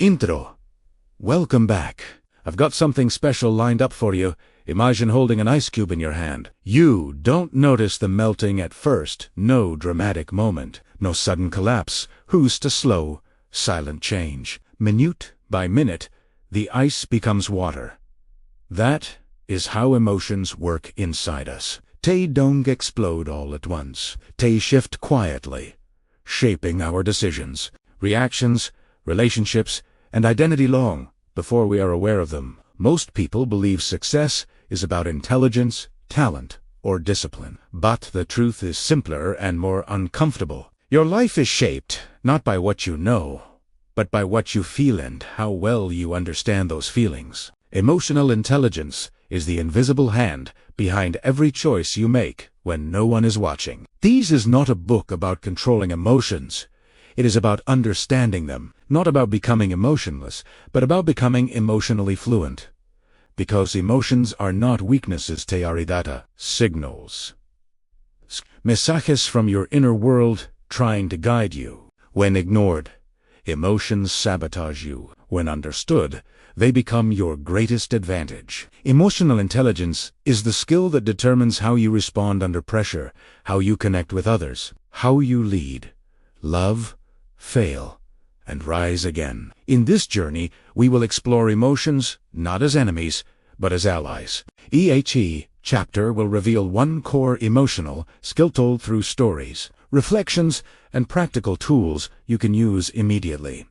Intro. Welcome back. I've got something special lined up for you. Imagine holding an ice cube in your hand. You don't notice the melting at first. No dramatic moment. No sudden collapse. Who's to slow? Silent change. Minute by minute, the ice becomes water. That is how emotions work inside us. They don't explode all at once. They shift quietly, shaping our decisions, reactions, relationships, and identity long before we are aware of them. Most people believe success is about intelligence, talent, or discipline. But the truth is simpler and more uncomfortable. Your life is shaped not by what you know, but by what you feel and how well you understand those feelings. Emotional intelligence is the invisible hand behind every choice you make when no one is watching. This is not a book about controlling emotions. It is about understanding them, not about becoming emotionless, but about becoming emotionally fluent. Because emotions are not weaknesses, they are data, signals. Mensajes from your inner world trying to guide you. When ignored, emotions sabotage you. When understood, they become your greatest advantage. Emotional intelligence is the skill that determines how you respond under pressure, how you connect with others, how you lead, love, fail, and rise again. In this journey, we will explore emotions not as enemies, but as allies. Each chapter will reveal one core emotional skill told through stories, reflections, and practical tools you can use immediately.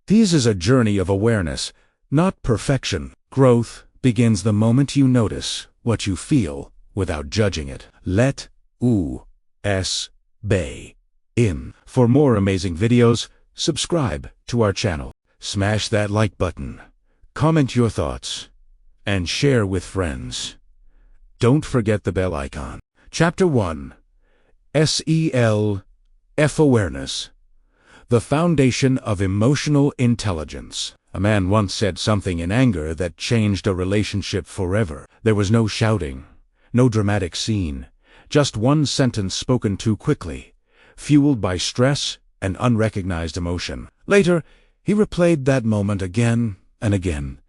This is a journey of awareness, not perfection. Growth begins the moment you notice what you feel without judging it. Let us be in. For more amazing videos, subscribe to our channel. Smash that like button, comment your thoughts, and share with friends. Don't forget the bell icon. Chapter 1. Self Awareness. The foundation of emotional intelligence. A man once said something in anger that changed a relationship forever. There was no shouting, no dramatic scene, just one sentence spoken too quickly, fueled by stress and unrecognized emotion. Later, he replayed that moment again and again,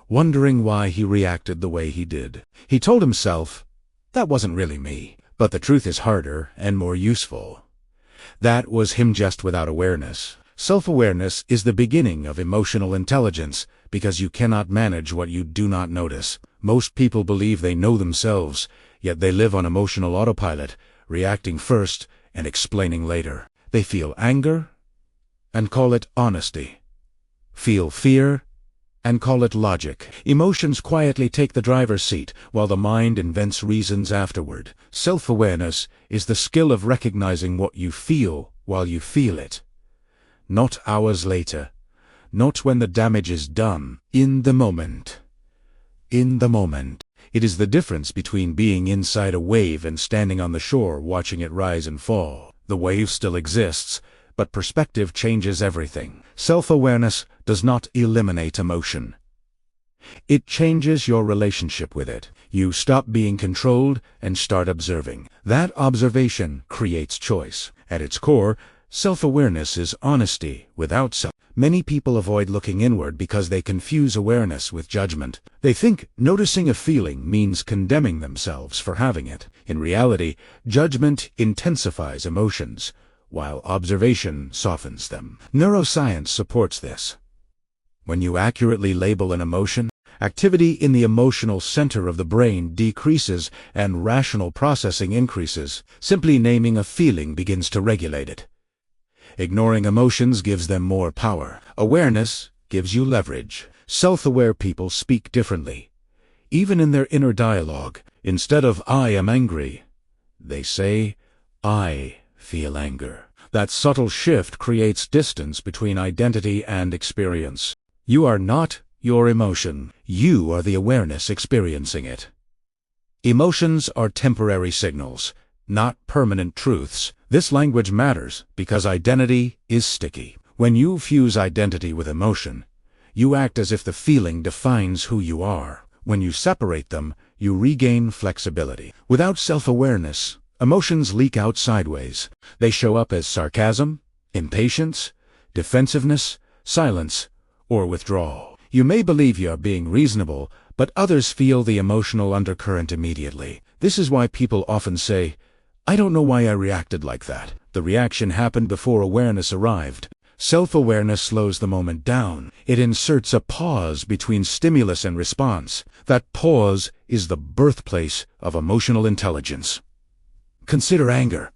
wondering why he reacted the way he did. He told himself, that wasn't really me. But the truth is harder and more useful. That was him just without awareness. Self-awareness is the beginning of emotional intelligence because you cannot manage what you do not notice. Most people believe they know themselves, yet they live on emotional autopilot, reacting first and explaining later. They feel anger and call it honesty, feel fear and call it logic. Emotions quietly take the driver's seat, while the mind invents reasons afterward. Self-awareness is the skill of recognizing what you feel while you feel it. Not hours later, not when the damage is done. In the moment. In the moment. It is the difference between being inside a wave and standing on the shore watching it rise and fall. The wave still exists, but perspective changes everything. Self-awareness does not eliminate emotion. It changes your relationship with it. You stop being controlled and start observing. That observation creates choice. At its core, self-awareness is honesty without self. Many people avoid looking inward because they confuse awareness with judgment. They think noticing a feeling means condemning themselves for having it. In reality, judgment intensifies emotions, while observation softens them. Neuroscience supports this. When you accurately label an emotion, activity in the emotional center of the brain decreases and rational processing increases. Simply naming a feeling begins to regulate it. Ignoring emotions gives them more power. Awareness gives you leverage. Self-aware people speak differently. Even in their inner dialogue, instead of "I am angry," they say, "I feel anger." That subtle shift creates distance between identity and experience. You are not your emotion. You are the awareness experiencing it. Emotions are temporary signals, not permanent truths. This language matters because identity is sticky. When you fuse identity with emotion, you act as if the feeling defines who you are. When you separate them, you regain flexibility. Without self-awareness, emotions leak out sideways. They show up as sarcasm, impatience, defensiveness, silence, or withdrawal. You may believe you are being reasonable, but others feel the emotional undercurrent immediately. This is why people often say, "I don't know why I reacted like that." The reaction happened before awareness arrived. Self-awareness slows the moment down. It inserts a pause between stimulus and response. That pause is the birthplace of emotional intelligence. Consider anger.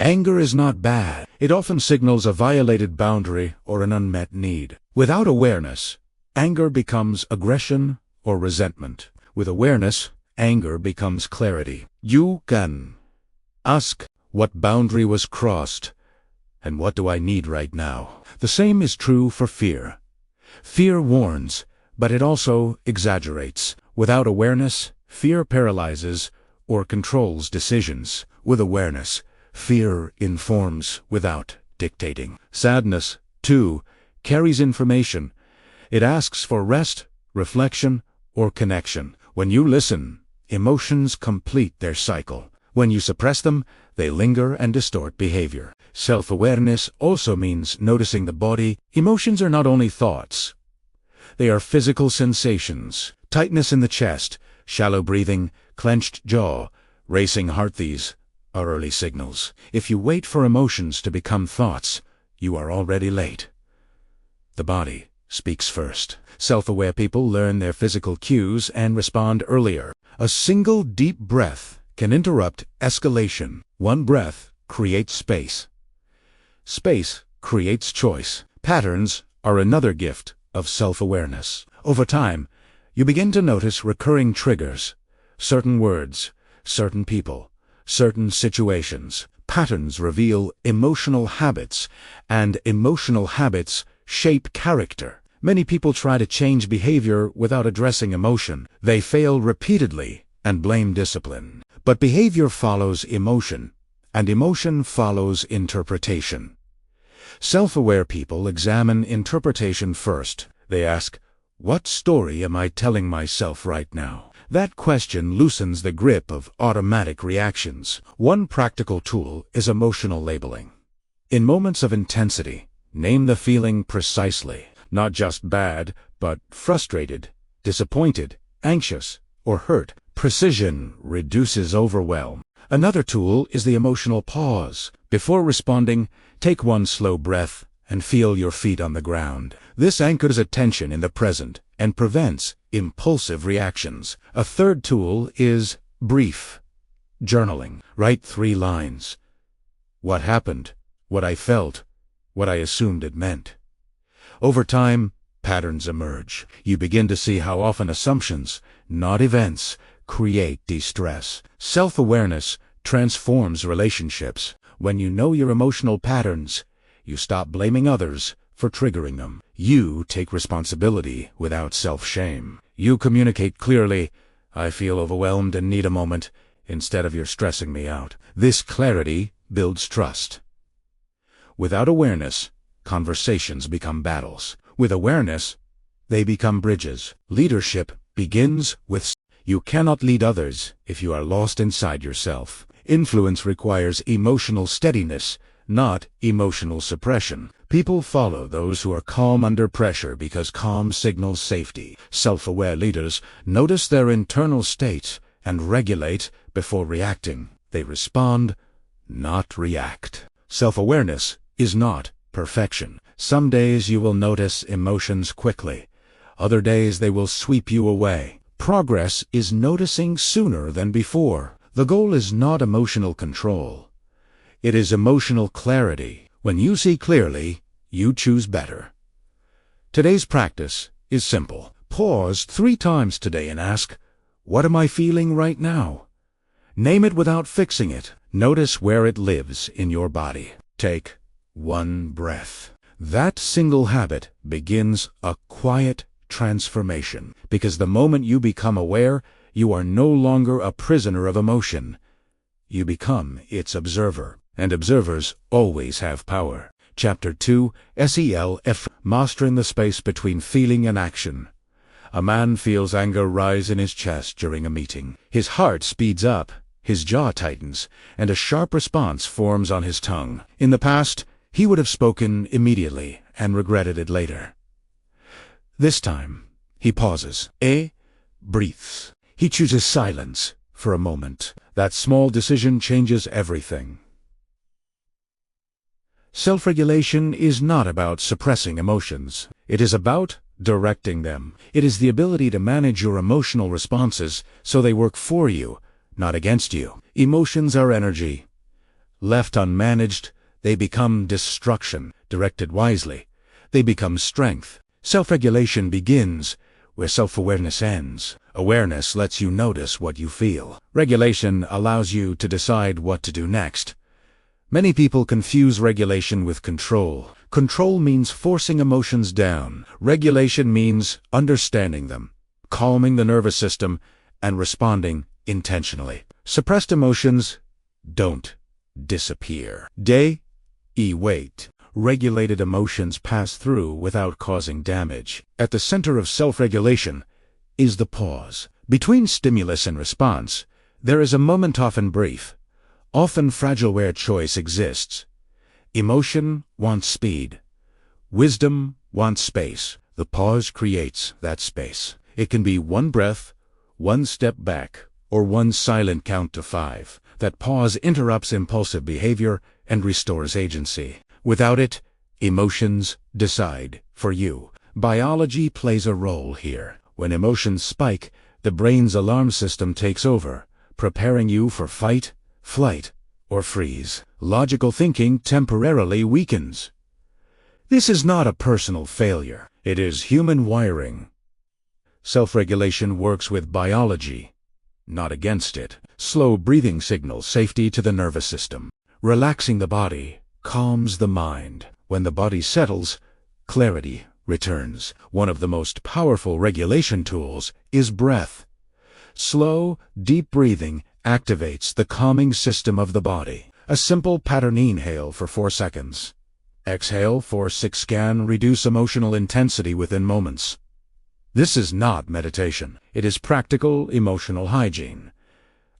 Anger is not bad. It often signals a violated boundary or an unmet need. Without awareness, anger becomes aggression or resentment. With awareness, anger becomes clarity. You can ask, what boundary was crossed, and what do I need right now? The same is true for fear. Fear warns, but it also exaggerates. Without awareness, fear paralyzes or controls decisions. With awareness, fear informs without dictating. Sadness, too, carries information. It asks for rest, reflection, or connection. When you listen, emotions complete their cycle. When you suppress them, they linger and distort behavior. Self-awareness also means noticing the body. Emotions are not only thoughts. They are physical sensations. Tightness in the chest, shallow breathing, clenched jaw, racing heart. These are early signals. If you wait for emotions to become thoughts, you are already late. The body speaks first. Self-aware people learn their physical cues and respond earlier. A single deep breath can interrupt escalation. One breath creates space. Space creates choice. Patterns are another gift of self-awareness. Over time, you begin to notice recurring triggers, certain words, certain people, certain situations. Patterns reveal emotional habits, and emotional habits shape character. Many people try to change behavior without addressing emotion. They fail repeatedly and blame discipline. But behavior follows emotion, and emotion follows interpretation. Self-aware people examine interpretation first. They ask, what story am I telling myself right now? That question loosens the grip of automatic reactions. One practical tool is emotional labeling. In moments of intensity, name the feeling precisely. Not just bad, but frustrated, disappointed, anxious, or hurt. Precision reduces overwhelm. Another tool is the emotional pause. Before responding, take one slow breath and feel your feet on the ground. This anchors attention in the present and prevents impulsive reactions. A third tool is brief journaling. Write 3 lines. What happened, what I felt, what I assumed it meant. Over time, patterns emerge. You begin to see how often assumptions, not events, create distress. Self-awareness transforms relationships. When you know your emotional patterns, you stop blaming others for triggering them. You take responsibility without self-shame. You communicate clearly, "I feel overwhelmed and need a moment," instead of "you're stressing me out." This clarity builds trust. Without awareness, conversations become battles. With awareness, they become bridges. Leadership begins with you cannot lead others if you are lost inside yourself. Influence requires emotional steadiness, not emotional suppression. People follow those who are calm under pressure because calm signals safety. Self-aware leaders notice their internal states and regulate before reacting. They respond, not react. Self-awareness is not perfection. Some days you will notice emotions quickly. Other days they will sweep you away. Progress is noticing sooner than before. The goal is not emotional control. It is emotional clarity. When you see clearly, you choose better. Today's practice is simple. Pause 3 times today and ask, what am I feeling right now? Name it without fixing it. Notice where it lives in your body. Take 1 breath. That single habit begins a quiet transformation, because the moment you become aware, you are no longer a prisoner of emotion. You become its observer, and observers always have power. Chapter 2, SELF, Mastering the Space Between Feeling and Action. A man feels anger rise in his chest during a meeting. His heart speeds up, his jaw tightens, and a sharp response forms on his tongue. In the past, he would have spoken immediately. and regretted it later. This time, he pauses. Breathes. He chooses silence for a moment. That small decision changes everything. Self-regulation is not about suppressing emotions. It is about directing them. It is the ability to manage your emotional responses so they work for you, not against you. Emotions are energy. Left unmanaged, they become destruction. Directed wisely, they become strength. Self-regulation begins where self-awareness ends. Awareness lets you notice what you feel. Regulation allows you to decide what to do next. Many people confuse regulation with control. Control means forcing emotions down. Regulation means understanding them, calming the nervous system, and responding intentionally. Suppressed emotions don't disappear. Wait. Regulated emotions pass through without causing damage. At the center of self-regulation is the pause. Between stimulus and response, there is a moment, often brief, often fragile, where choice exists. Emotion wants speed. Wisdom wants space. The pause creates that space. It can be one breath, one step back, or one silent count to 5. That pause interrupts impulsive behavior and restores agency. Without it, emotions decide for you. Biology plays a role here. When emotions spike, the brain's alarm system takes over, preparing you for fight, flight, or freeze. Logical thinking temporarily weakens. This is not a personal failure. It is human wiring. Self-regulation works with biology, not against it. Slow breathing signals safety to the nervous system. Relaxing the body calms the mind. When the body settles, clarity returns. One of the most powerful regulation tools is breath. Slow, deep breathing activates the calming system of the body. A simple pattern: inhale for 4 seconds. Exhale for 6 can reduce emotional intensity within moments. This is not meditation. It is practical emotional hygiene.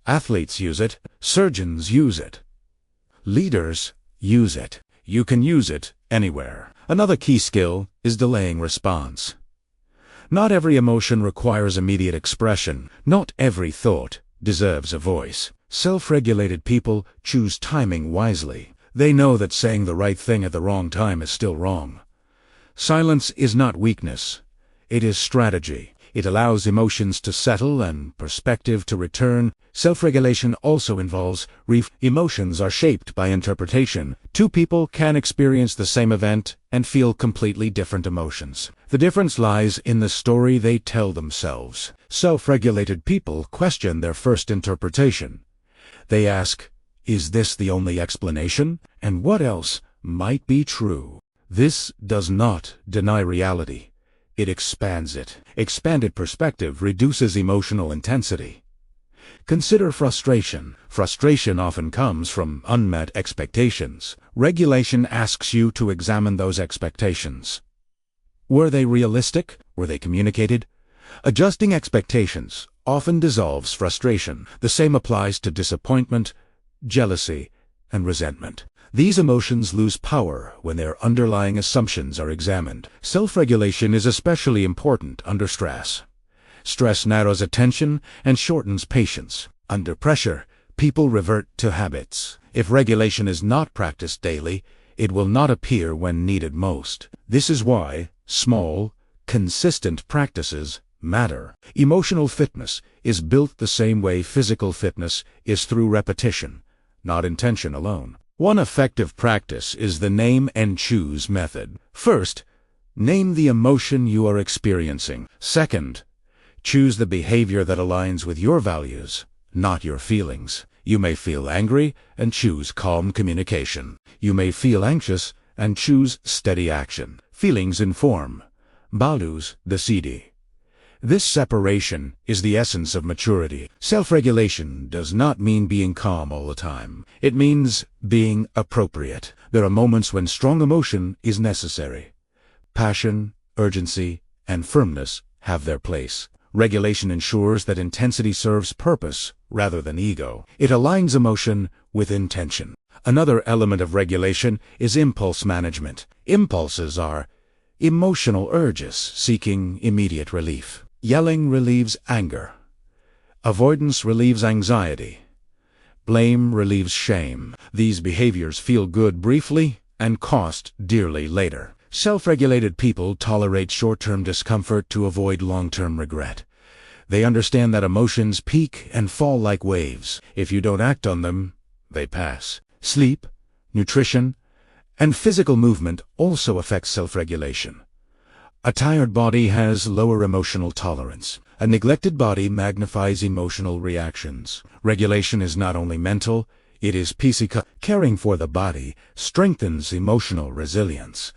Athletes use it. Surgeons use it. Leaders use it. You can use it anywhere. Another key skill is delaying response. Not every emotion requires immediate expression. Not every thought deserves a voice. Self-regulated people choose timing wisely. They know that saying the right thing at the wrong time is still wrong. Silence is not weakness. It is strategy. It allows emotions to settle and perspective to return. Self-regulation also involves emotions are shaped by interpretation. Two people can experience the same event and feel completely different emotions. The difference lies in the story they tell themselves. Self-regulated people question their first interpretation. They ask, is this the only explanation? And what else might be true? This does not deny reality. It expands it. Expanded perspective reduces emotional intensity. Consider frustration. Frustration often comes from unmet expectations. Regulation asks you to examine those expectations. Were they realistic? Were they communicated? Adjusting expectations often dissolves frustration. The same applies to disappointment, jealousy, and resentment. These emotions lose power when their underlying assumptions are examined. Self-regulation is especially important under stress. Stress narrows attention and shortens patience. Under pressure, people revert to habits. If regulation is not practiced daily, it will not appear when needed most. This is why small, consistent practices matter. Emotional fitness is built the same way physical fitness is, through repetition, not intention alone. One effective practice is the name and choose method. First, name the emotion you are experiencing. Second, choose the behavior that aligns with your values, not your feelings. You may feel angry and choose calm communication. You may feel anxious and choose steady action. Feelings inform, values decide. This separation is the essence of maturity. Self-regulation does not mean being calm all the time. It means being appropriate. There are moments when strong emotion is necessary. Passion, urgency, and firmness have their place. Regulation ensures that intensity serves purpose rather than ego. It aligns emotion with intention. Another element of regulation is impulse management. Impulses are emotional urges seeking immediate relief. Yelling relieves anger. Avoidance relieves anxiety. Blame relieves shame. These behaviors feel good briefly and cost dearly later. Self-regulated people tolerate short-term discomfort to avoid long-term regret. They understand that emotions peak and fall like waves. If you don't act on them, they pass. Sleep, nutrition, and physical movement also affect self-regulation. A tired body has lower emotional tolerance. A neglected body magnifies emotional reactions. Regulation is not only mental, it is physical. Caring for the body strengthens emotional resilience.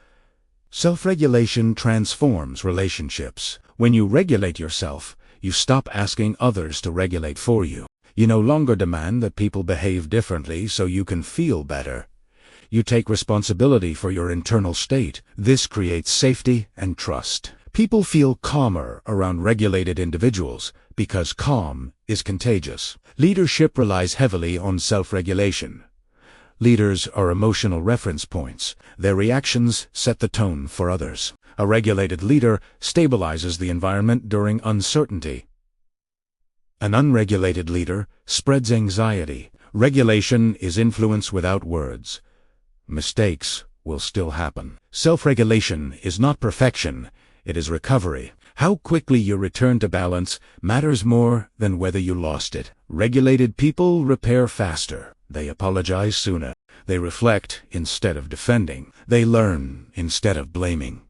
Self-regulation transforms relationships. When you regulate yourself, you stop asking others to regulate for you. You no longer demand that people behave differently so you can feel better. You take responsibility for your internal state. This creates safety and trust. People feel calmer around regulated individuals because calm is contagious. Leadership relies heavily on self-regulation. Leaders are emotional reference points. Their reactions set the tone for others. A regulated leader stabilizes the environment during uncertainty. An unregulated leader spreads anxiety. Regulation is influence without words. Mistakes will still happen. Self-regulation is not perfection, it is recovery. How quickly you return to balance matters more than whether you lost it. Regulated people repair faster. They apologize sooner. They reflect instead of defending. They learn instead of blaming.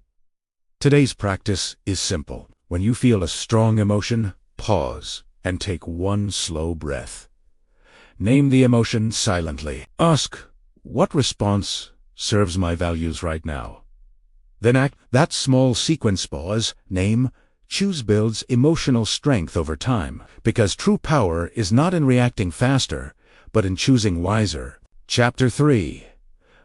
Today's practice is simple. When you feel a strong emotion, pause and take one slow breath. Name the emotion silently. Ask, what response serves my values right now? Then act. That small sequence pause, name, choose builds emotional strength over time, because true power is not in reacting faster, but in choosing wiser. Chapter 3.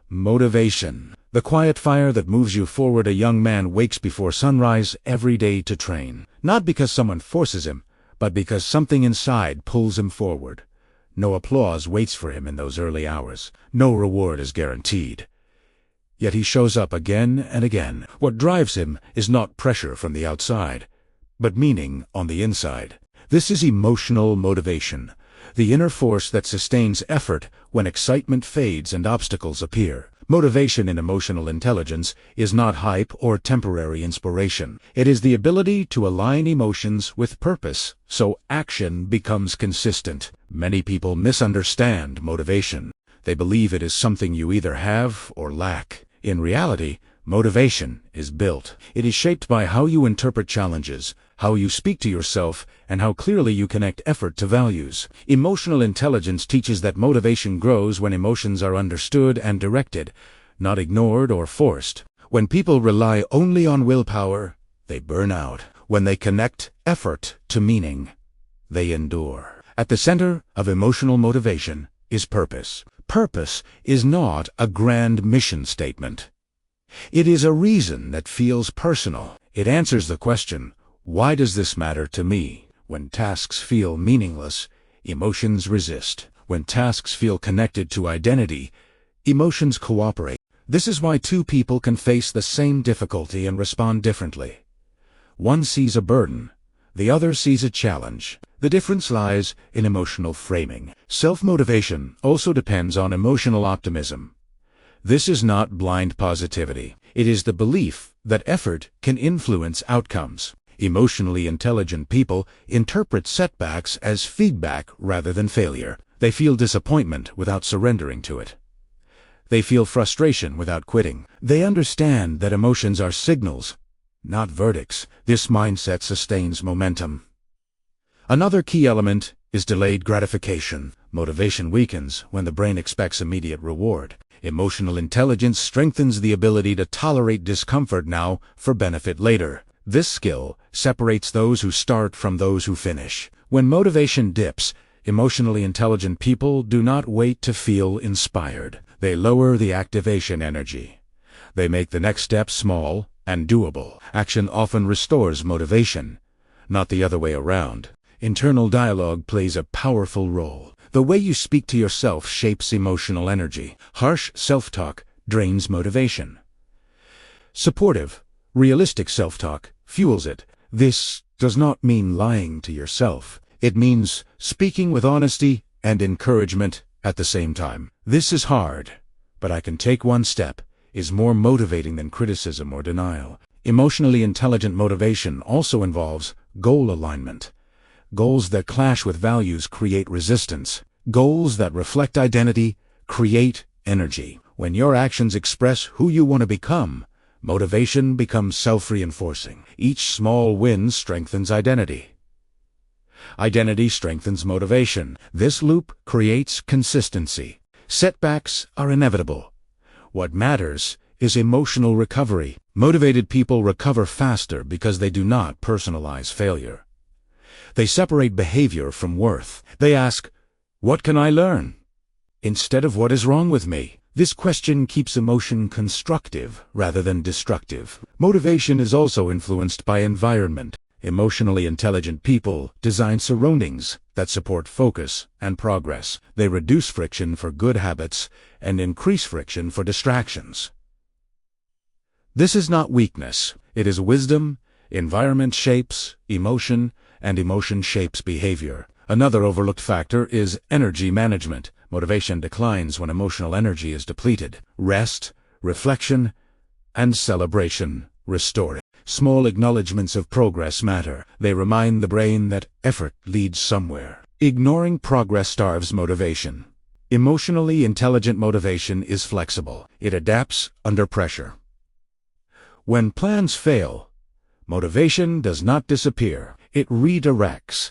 Motivation. The quiet fire that moves you forward. A young man wakes before sunrise every day to train. Not because someone forces him, but because something inside pulls him forward. No applause waits for him in those early hours. No reward is guaranteed. Yet he shows up again and again. What drives him is not pressure from the outside, but meaning on the inside. This is emotional motivation, the inner force that sustains effort when excitement fades and obstacles appear. Motivation in emotional intelligence is not hype or temporary inspiration. It is the ability to align emotions with purpose, so action becomes consistent. Many people misunderstand motivation. They believe it is something you either have or lack. In reality, motivation is built. It is shaped by how you interpret challenges, how you speak to yourself, and how clearly you connect effort to values. Emotional intelligence teaches that motivation grows when emotions are understood and directed, not ignored or forced. When people rely only on willpower, they burn out. When they connect effort to meaning, they endure. At the center of emotional motivation is purpose. Purpose is not a grand mission statement. It is a reason that feels personal. It answers the question, why does this matter to me? When tasks feel meaningless, emotions resist. When tasks feel connected to identity, emotions cooperate. This is why two people can face the same difficulty and respond differently. One sees a burden, the other sees a challenge. The difference lies in emotional framing. Self-motivation also depends on emotional optimism. This is not blind positivity. It is the belief that effort can influence outcomes. Emotionally intelligent people interpret setbacks as feedback rather than failure. They feel disappointment without surrendering to it. They feel frustration without quitting. They understand that emotions are signals, not verdicts. This mindset sustains momentum. Another key element is delayed gratification. Motivation weakens when the brain expects immediate reward. Emotional intelligence strengthens the ability to tolerate discomfort now for benefit later. This skill separates those who start from those who finish. When motivation dips, emotionally intelligent people do not wait to feel inspired. They lower the activation energy. They make the next step small and doable. Action often restores motivation, not the other way around. Internal dialogue plays a powerful role. The way you speak to yourself shapes emotional energy. Harsh self-talk drains motivation. Supportive, realistic self-talk fuels it. This does not mean lying to yourself. It means speaking with honesty and encouragement at the same time. "This is hard, but I can take one step," is more motivating than criticism or denial. Emotionally intelligent motivation also involves goal alignment. Goals that clash with values create resistance. Goals that reflect identity create energy. When your actions express who you want to become, motivation becomes self-reinforcing. Each small win strengthens identity. Identity strengthens motivation. This loop creates consistency. Setbacks are inevitable. What matters is emotional recovery. Motivated people recover faster because they do not personalize failure. They separate behavior from worth. They ask, "What can I learn?" instead of "What is wrong with me?" This question keeps emotion constructive rather than destructive. Motivation is also influenced by environment. Emotionally intelligent people design surroundings that support focus and progress. They reduce friction for good habits and increase friction for distractions. This is not weakness. It is wisdom. Environment shapes emotion, and emotion shapes behavior. Another overlooked factor is energy management. Motivation declines when emotional energy is depleted. Rest, reflection, and celebration restore it. Small acknowledgments of progress matter. They remind the brain that effort leads somewhere. Ignoring progress starves motivation. Emotionally intelligent motivation is flexible. It adapts under pressure. When plans fail, motivation does not disappear. It redirects.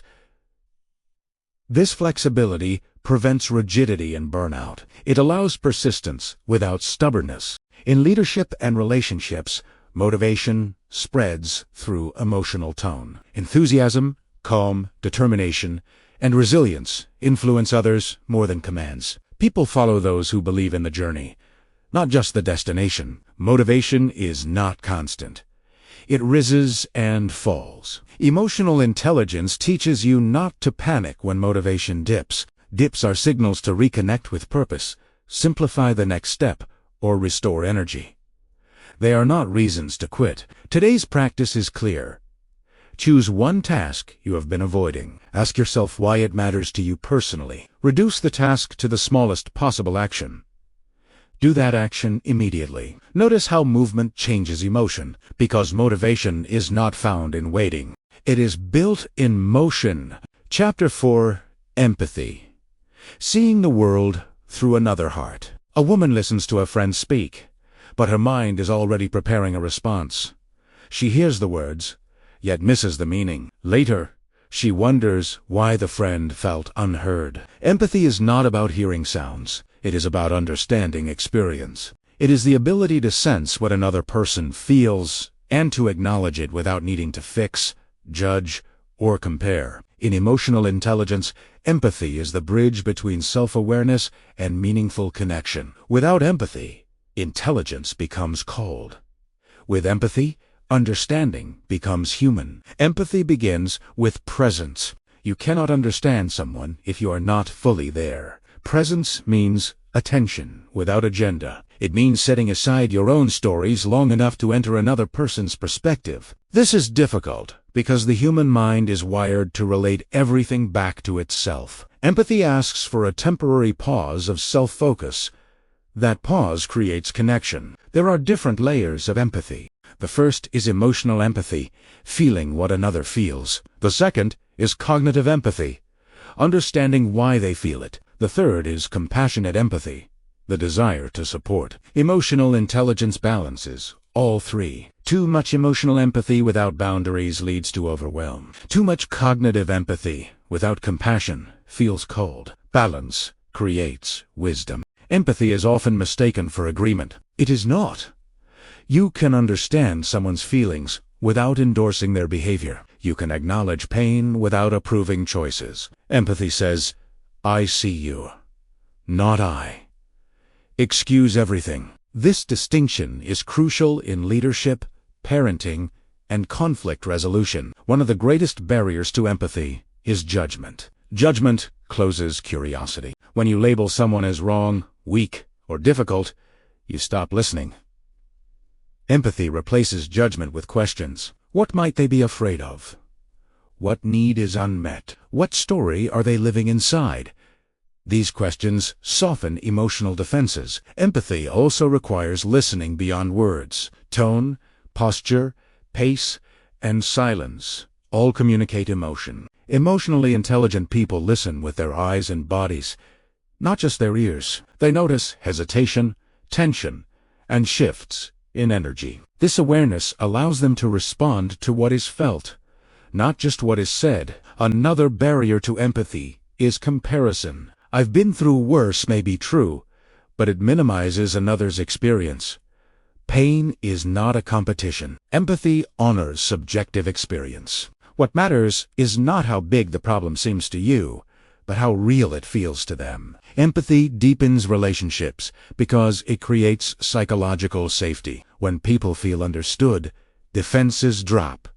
This flexibility prevents rigidity and burnout. It allows persistence without stubbornness. In leadership and relationships, motivation spreads through emotional tone. Enthusiasm, calm, determination, and resilience influence others more than commands. People follow those who believe in the journey, not just the destination. Motivation is not constant. It rises and falls. Emotional intelligence teaches you not to panic when motivation dips. Dips are signals to reconnect with purpose, simplify the next step, or restore energy. They are not reasons to quit. Today's practice is clear. Choose one task you have been avoiding. Ask yourself why it matters to you personally. Reduce the task to the smallest possible action. Do that action immediately. Notice how movement changes emotion, because motivation is not found in waiting. It is built in motion. Chapter 4: Empathy. Seeing the world through another heart. A woman listens to a friend speak, but her mind is already preparing a response. She hears the words, yet misses the meaning. Later, she wonders why the friend felt unheard. Empathy is not about hearing sounds. It is about understanding experience. It is the ability to sense what another person feels and to acknowledge it without needing to fix, judge, or compare. In emotional intelligence, empathy is the bridge between self-awareness and meaningful connection. Without empathy, intelligence becomes cold. With empathy, understanding becomes human. Empathy begins with presence. You cannot understand someone if you are not fully there. Presence means attention without agenda. It means setting aside your own stories long enough to enter another person's perspective. This is difficult because the human mind is wired to relate everything back to itself. Empathy asks for a temporary pause of self-focus. That pause creates connection. There are different layers of empathy. The first is emotional empathy, feeling what another feels. The second is cognitive empathy, understanding why they feel it. The third is compassionate empathy, the desire to support. Emotional intelligence balances all three. Too much emotional empathy without boundaries leads to overwhelm. Too much cognitive empathy without compassion feels cold. Balance creates wisdom. Empathy is often mistaken for agreement. It is not. You can understand someone's feelings without endorsing their behavior. You can acknowledge pain without approving choices. Empathy says, "I see you, not I." Excuse everything. This distinction is crucial in leadership, parenting, and conflict resolution. One of the greatest barriers to empathy is judgment. Judgment closes curiosity. When you label someone as wrong, weak, or difficult, you stop listening. Empathy replaces judgment with questions. What might they be afraid of? What need is unmet? What story are they living inside? These questions soften emotional defenses. Empathy also requires listening beyond words. Tone, posture, pace, and silence all communicate emotion. Emotionally intelligent people listen with their eyes and bodies, not just their ears. They notice hesitation, tension, and shifts in energy. This awareness allows them to respond to what is felt, not just what is said. Another barrier to empathy is comparison. "I've been through worse" may be true, but it minimizes another's experience. Pain is not a competition. Empathy honors subjective experience. What matters is not how big the problem seems to you, but how real it feels to them. Empathy deepens relationships because it creates psychological safety. When people feel understood, defenses drop.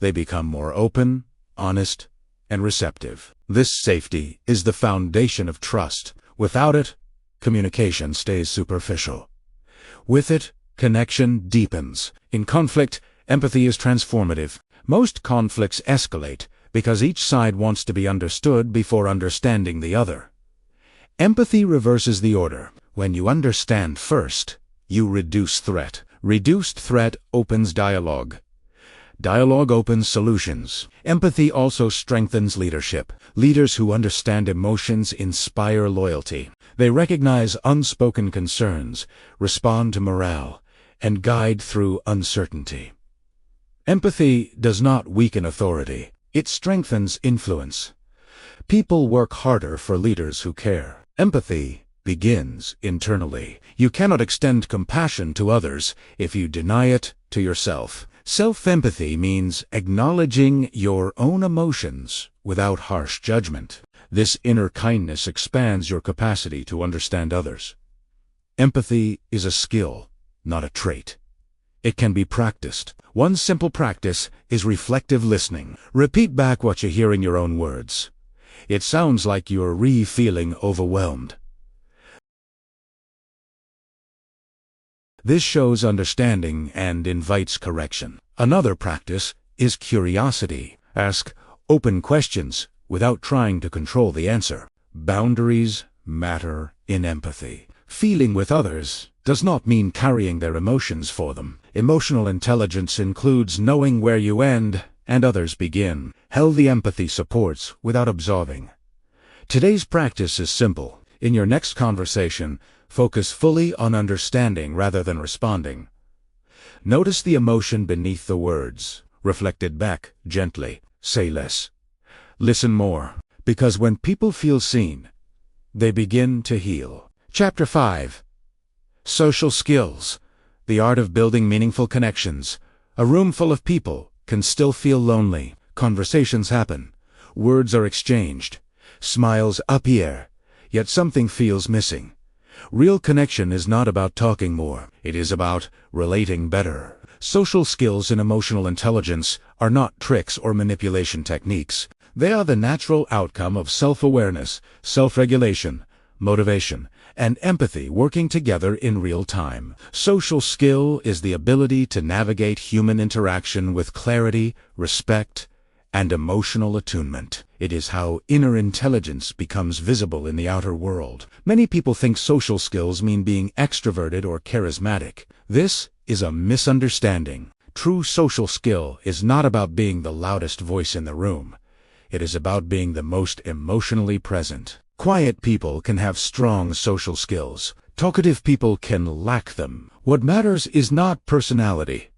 They become more open, honest, and receptive. This safety is the foundation of trust. Without it, communication stays superficial. With it, connection deepens. In conflict, empathy is transformative. Most conflicts escalate because each side wants to be understood before understanding the other. Empathy reverses the order. When you understand first, you reduce threat. Reduced threat opens dialogue. Dialogue opens solutions. Empathy also strengthens leadership. Leaders who understand emotions inspire loyalty. They recognize unspoken concerns, respond to morale, and guide through uncertainty. Empathy does not weaken authority. It strengthens influence. People work harder for leaders who care. Empathy begins internally. You cannot extend compassion to others if you deny it to yourself. Self-empathy means acknowledging your own emotions without harsh judgment. This inner kindness expands your capacity to understand others. Empathy is a skill, not a trait. It can be practiced. One simple practice is reflective listening. Repeat back what you hear in your own words. It sounds like you're feeling overwhelmed. This shows understanding and invites correction. Another practice is curiosity. Ask open questions without trying to control the answer. Boundaries matter in empathy. Feeling with others does not mean carrying their emotions for them. Emotional intelligence includes knowing where you end and others begin. Healthy empathy supports without absolving. Today's practice is simple. In your next conversation, focus fully on understanding rather than responding. Notice the emotion beneath the words. Reflect it back gently. Say less. Listen more. Because when people feel seen, they begin to heal. Chapter 5. Social skills. The art of building meaningful connections. A room full of people can still feel lonely. Conversations happen. Words are exchanged. Smiles appear. Yet something feels missing. Real connection is not about talking more. It is about relating better. Social skills and emotional intelligence are not tricks or manipulation techniques. They are the natural outcome of self-awareness, self-regulation, motivation, and empathy working together in real time. Social skill is the ability to navigate human interaction with clarity, respect, and emotional attunement. It is how inner intelligence becomes visible in the outer world. Many people think social skills mean being extroverted or charismatic. This is a misunderstanding. True social skill is not about being the loudest voice in the room. It is about being the most emotionally present. Quiet people can have strong social skills. Talkative people can lack them. What matters is not personality,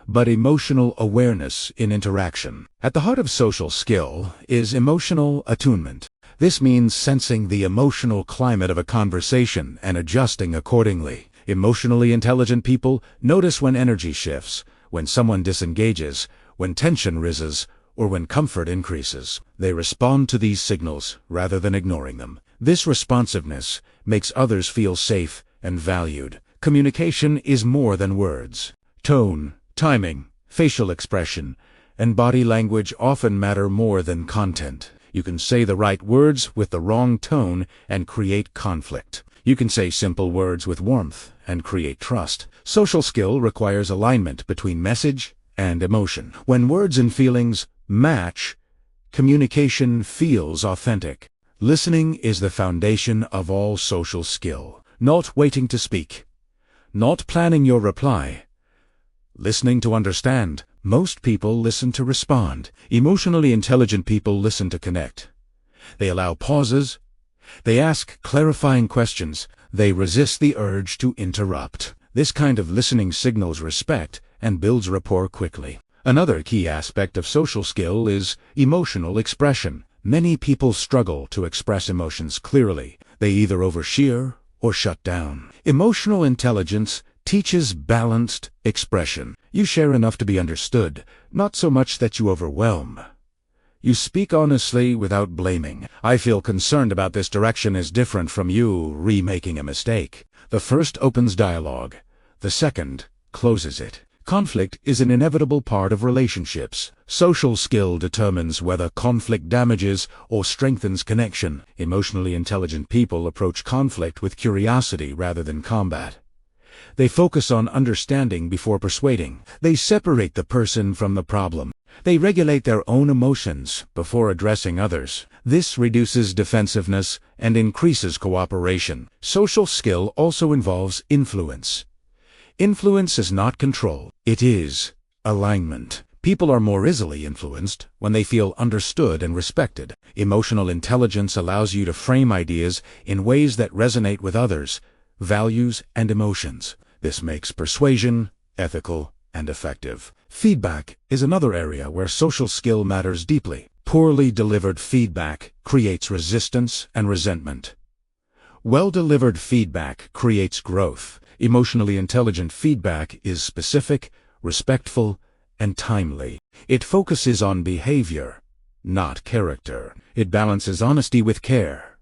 but emotional awareness in interaction. At the heart of social skill is emotional attunement. This means sensing the emotional climate of a conversation and adjusting accordingly. Emotionally intelligent people notice when energy shifts, when someone disengages, when tension rises, or when comfort increases. They respond to these signals rather than ignoring them. This responsiveness makes others feel safe and valued. Communication is more than words. Tone, timing, facial expression, and body language often matter more than content. You can say the right words with the wrong tone and create conflict. You can say simple words with warmth and create trust. Social skill requires alignment between message and emotion. When words and feelings match, communication feels authentic. Listening is the foundation of all social skill. Not waiting to speak. Not planning your reply. Listening to understand. Most people listen to respond. Emotionally intelligent people listen to connect. They allow pauses. They ask clarifying questions. They resist the urge to interrupt. This kind of listening signals respect and builds rapport quickly. Another key aspect of social skill is emotional expression. Many people struggle to express emotions clearly. They either overshare or shut down. Emotional intelligence teaches balanced expression. You share enough to be understood, not so much that you overwhelm. You speak honestly without blaming. I feel concerned about this direction is different from you remaking a mistake. The first opens dialogue. The second closes it. Conflict is an inevitable part of relationships. Social skill determines whether conflict damages or strengthens connection. Emotionally intelligent people approach conflict with curiosity rather than combat. They focus on understanding before persuading. They separate the person from the problem. They regulate their own emotions before addressing others. This reduces defensiveness and increases cooperation. Social skill also involves influence. Influence is not control. It is alignment. People are more easily influenced when they feel understood and respected. Emotional intelligence allows you to frame ideas in ways that resonate with others, values, and emotions. This makes persuasion ethical and effective. Feedback is another area where social skill matters deeply. Poorly delivered feedback creates resistance and resentment. Well-delivered feedback creates growth. Emotionally intelligent feedback is specific, respectful, and timely. It focuses on behavior, not character. It balances honesty with care.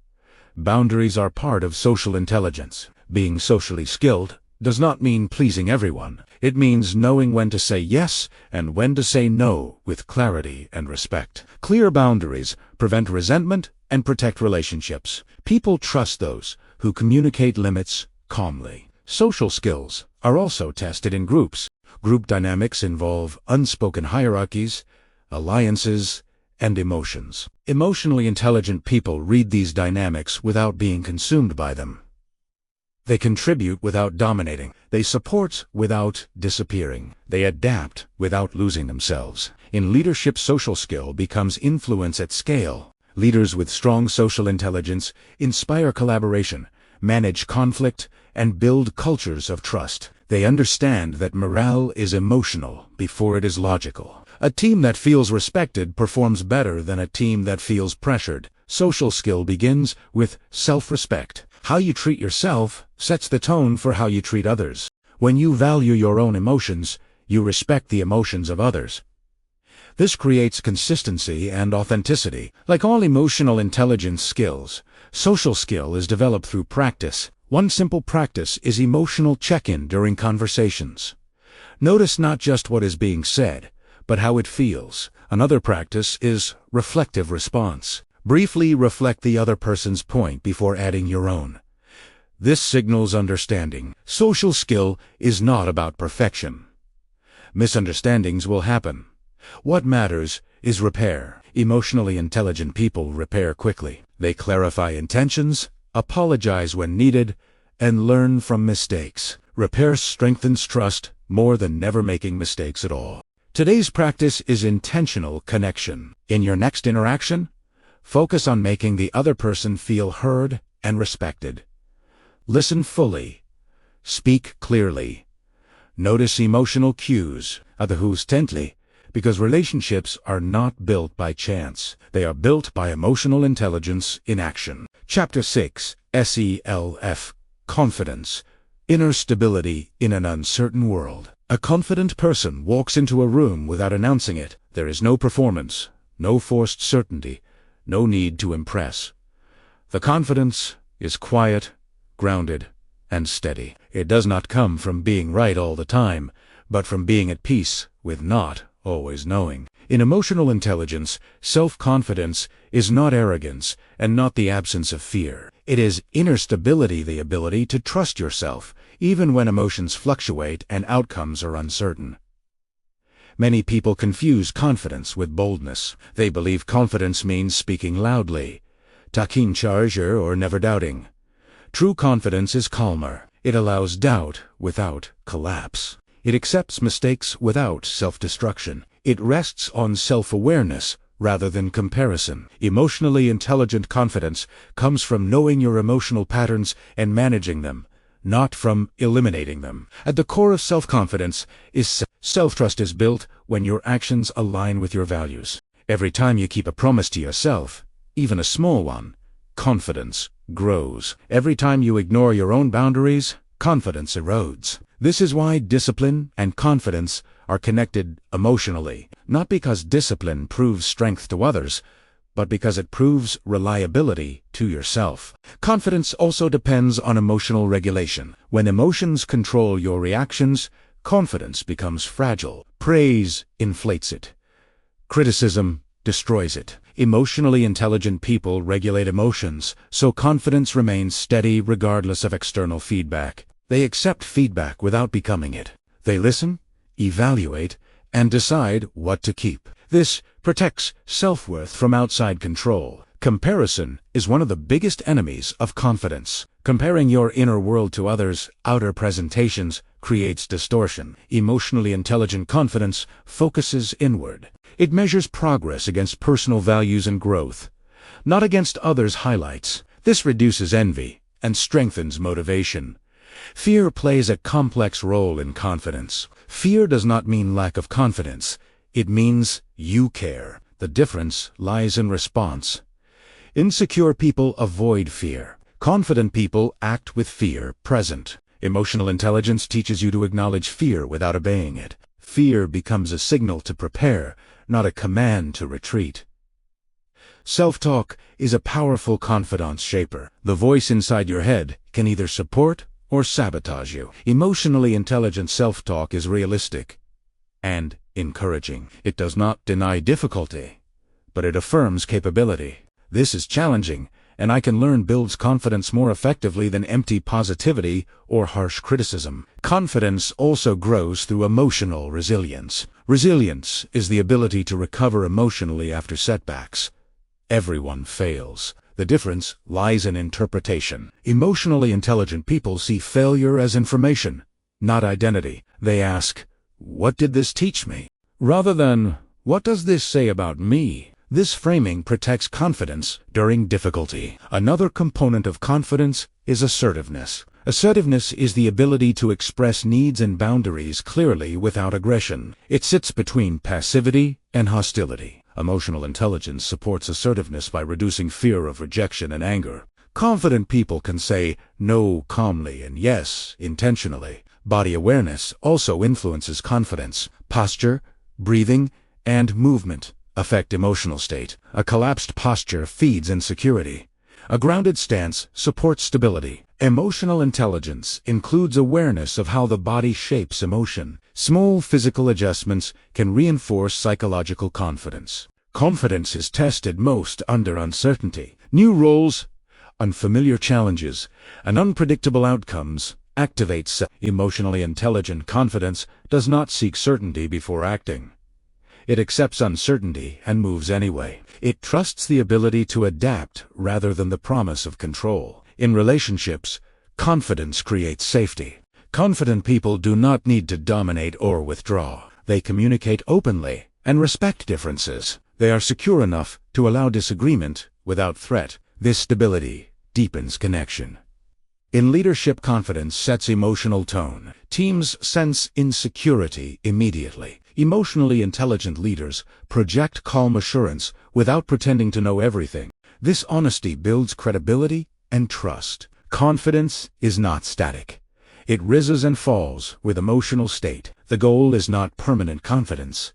Boundaries are part of social intelligence. Being socially skilled does not mean pleasing everyone. It means knowing when to say yes and when to say no with clarity and respect. Clear boundaries prevent resentment and protect relationships. People trust those who communicate limits calmly. Social skills are also tested in groups. Group dynamics involve unspoken hierarchies, alliances, and emotions. Emotionally intelligent people read these dynamics without being consumed by them. They contribute without dominating. They support without disappearing. They adapt without losing themselves. In leadership, social skill becomes influence at scale. Leaders with strong social intelligence inspire collaboration, manage conflict, and build cultures of trust. They understand that morale is emotional before it is logical. A team that feels respected performs better than a team that feels pressured. Social skill begins with self-respect. How you treat yourself sets the tone for how you treat others. When you value your own emotions, you respect the emotions of others. This creates consistency and authenticity. Like all emotional intelligence skills, social skill is developed through practice. One simple practice is emotional check-in during conversations. Notice not just what is being said, but how it feels. Another practice is reflective response. Briefly reflect the other person's point before adding your own. This signals understanding. Social skill is not about perfection. Misunderstandings will happen. What matters is repair. Emotionally intelligent people repair quickly. They clarify intentions, apologize when needed, and learn from mistakes. Repair strengthens trust more than never making mistakes at all. Today's practice is intentional connection. In your next interaction, focus on making the other person feel heard and respected. Listen fully. Speak clearly. Notice emotional cues, because relationships are not built by chance. They are built by emotional intelligence in action. Chapter 6, SELF, Confidence, Inner Stability in an Uncertain World. A confident person walks into a room without announcing it. There is no performance, no forced certainty, no need to impress. The confidence is quiet, grounded, and steady. It does not come from being right all the time, but from being at peace with not always knowing. In emotional intelligence, self-confidence is not arrogance and not the absence of fear. It is inner stability, the ability to trust yourself, even when emotions fluctuate and outcomes are uncertain. Many people confuse confidence with boldness. They believe confidence means speaking loudly, taking charge, or never doubting. True confidence is calmer. It allows doubt without collapse. It accepts mistakes without self-destruction. It rests on self-awareness rather than comparison. Emotionally intelligent confidence comes from knowing your emotional patterns and managing them, not from eliminating them. At the core of self-confidence is self-trust is built when your actions align with your values. Every time you keep a promise to yourself, even a small one, confidence grows. Every time you ignore your own boundaries, confidence erodes. This is why discipline and confidence are connected emotionally, not because discipline proves strength to others, but because it proves reliability to yourself. Confidence also depends on emotional regulation. When emotions control your reactions, confidence becomes fragile. Praise inflates it. Criticism destroys it. Emotionally intelligent people regulate emotions, so confidence remains steady regardless of external feedback. They accept feedback without becoming it. They listen, evaluate, and decide what to keep. This protects self-worth from outside control. Comparison is one of the biggest enemies of confidence. Comparing your inner world to others' outer presentations creates distortion. Emotionally intelligent confidence focuses inward. It measures progress against personal values and growth, not against others' highlights. This reduces envy and strengthens motivation. Fear plays a complex role in confidence. Fear does not mean lack of confidence. It means you care. The difference lies in response. Insecure people avoid fear. Confident people act with fear present. Emotional intelligence teaches you to acknowledge fear without obeying it. Fear becomes a signal to prepare, not a command to retreat. Self-talk is a powerful confidence shaper. The voice inside your head can either support or sabotage you. Emotionally intelligent self-talk is realistic and encouraging. It does not deny difficulty, but it affirms capability. This is challenging, and I can learn builds confidence more effectively than empty positivity or harsh criticism. Confidence also grows through emotional resilience. Resilience is the ability to recover emotionally after setbacks. Everyone fails. The difference lies in interpretation. Emotionally intelligent people see failure as information, not identity. They ask, "What did this teach me?" rather than, "What does this say about me?" This framing protects confidence during difficulty. Another component of confidence is assertiveness. Assertiveness is the ability to express needs and boundaries clearly without aggression. It sits between passivity and hostility. Emotional intelligence supports assertiveness by reducing fear of rejection and anger. Confident people can say no calmly and yes intentionally. Body awareness also influences confidence. Posture, breathing, and movement affect emotional state. A collapsed posture feeds insecurity. A grounded stance supports stability. Emotional intelligence includes awareness of how the body shapes emotion. Small physical adjustments can reinforce psychological confidence. Confidence is tested most under uncertainty. New roles, unfamiliar challenges, and unpredictable outcomes activate emotionally intelligent confidence does not seek certainty before acting. It accepts uncertainty and moves anyway. It trusts the ability to adapt rather than the promise of control. In relationships, confidence creates safety. Confident people do not need to dominate or withdraw. They communicate openly and respect differences. They are secure enough to allow disagreement without threat. This stability deepens connection. In leadership, confidence sets emotional tone. Teams sense insecurity immediately. Emotionally intelligent leaders project calm assurance without pretending to know everything. This honesty builds credibility and trust. Confidence is not static. It rises and falls with emotional state. The goal is not permanent confidence,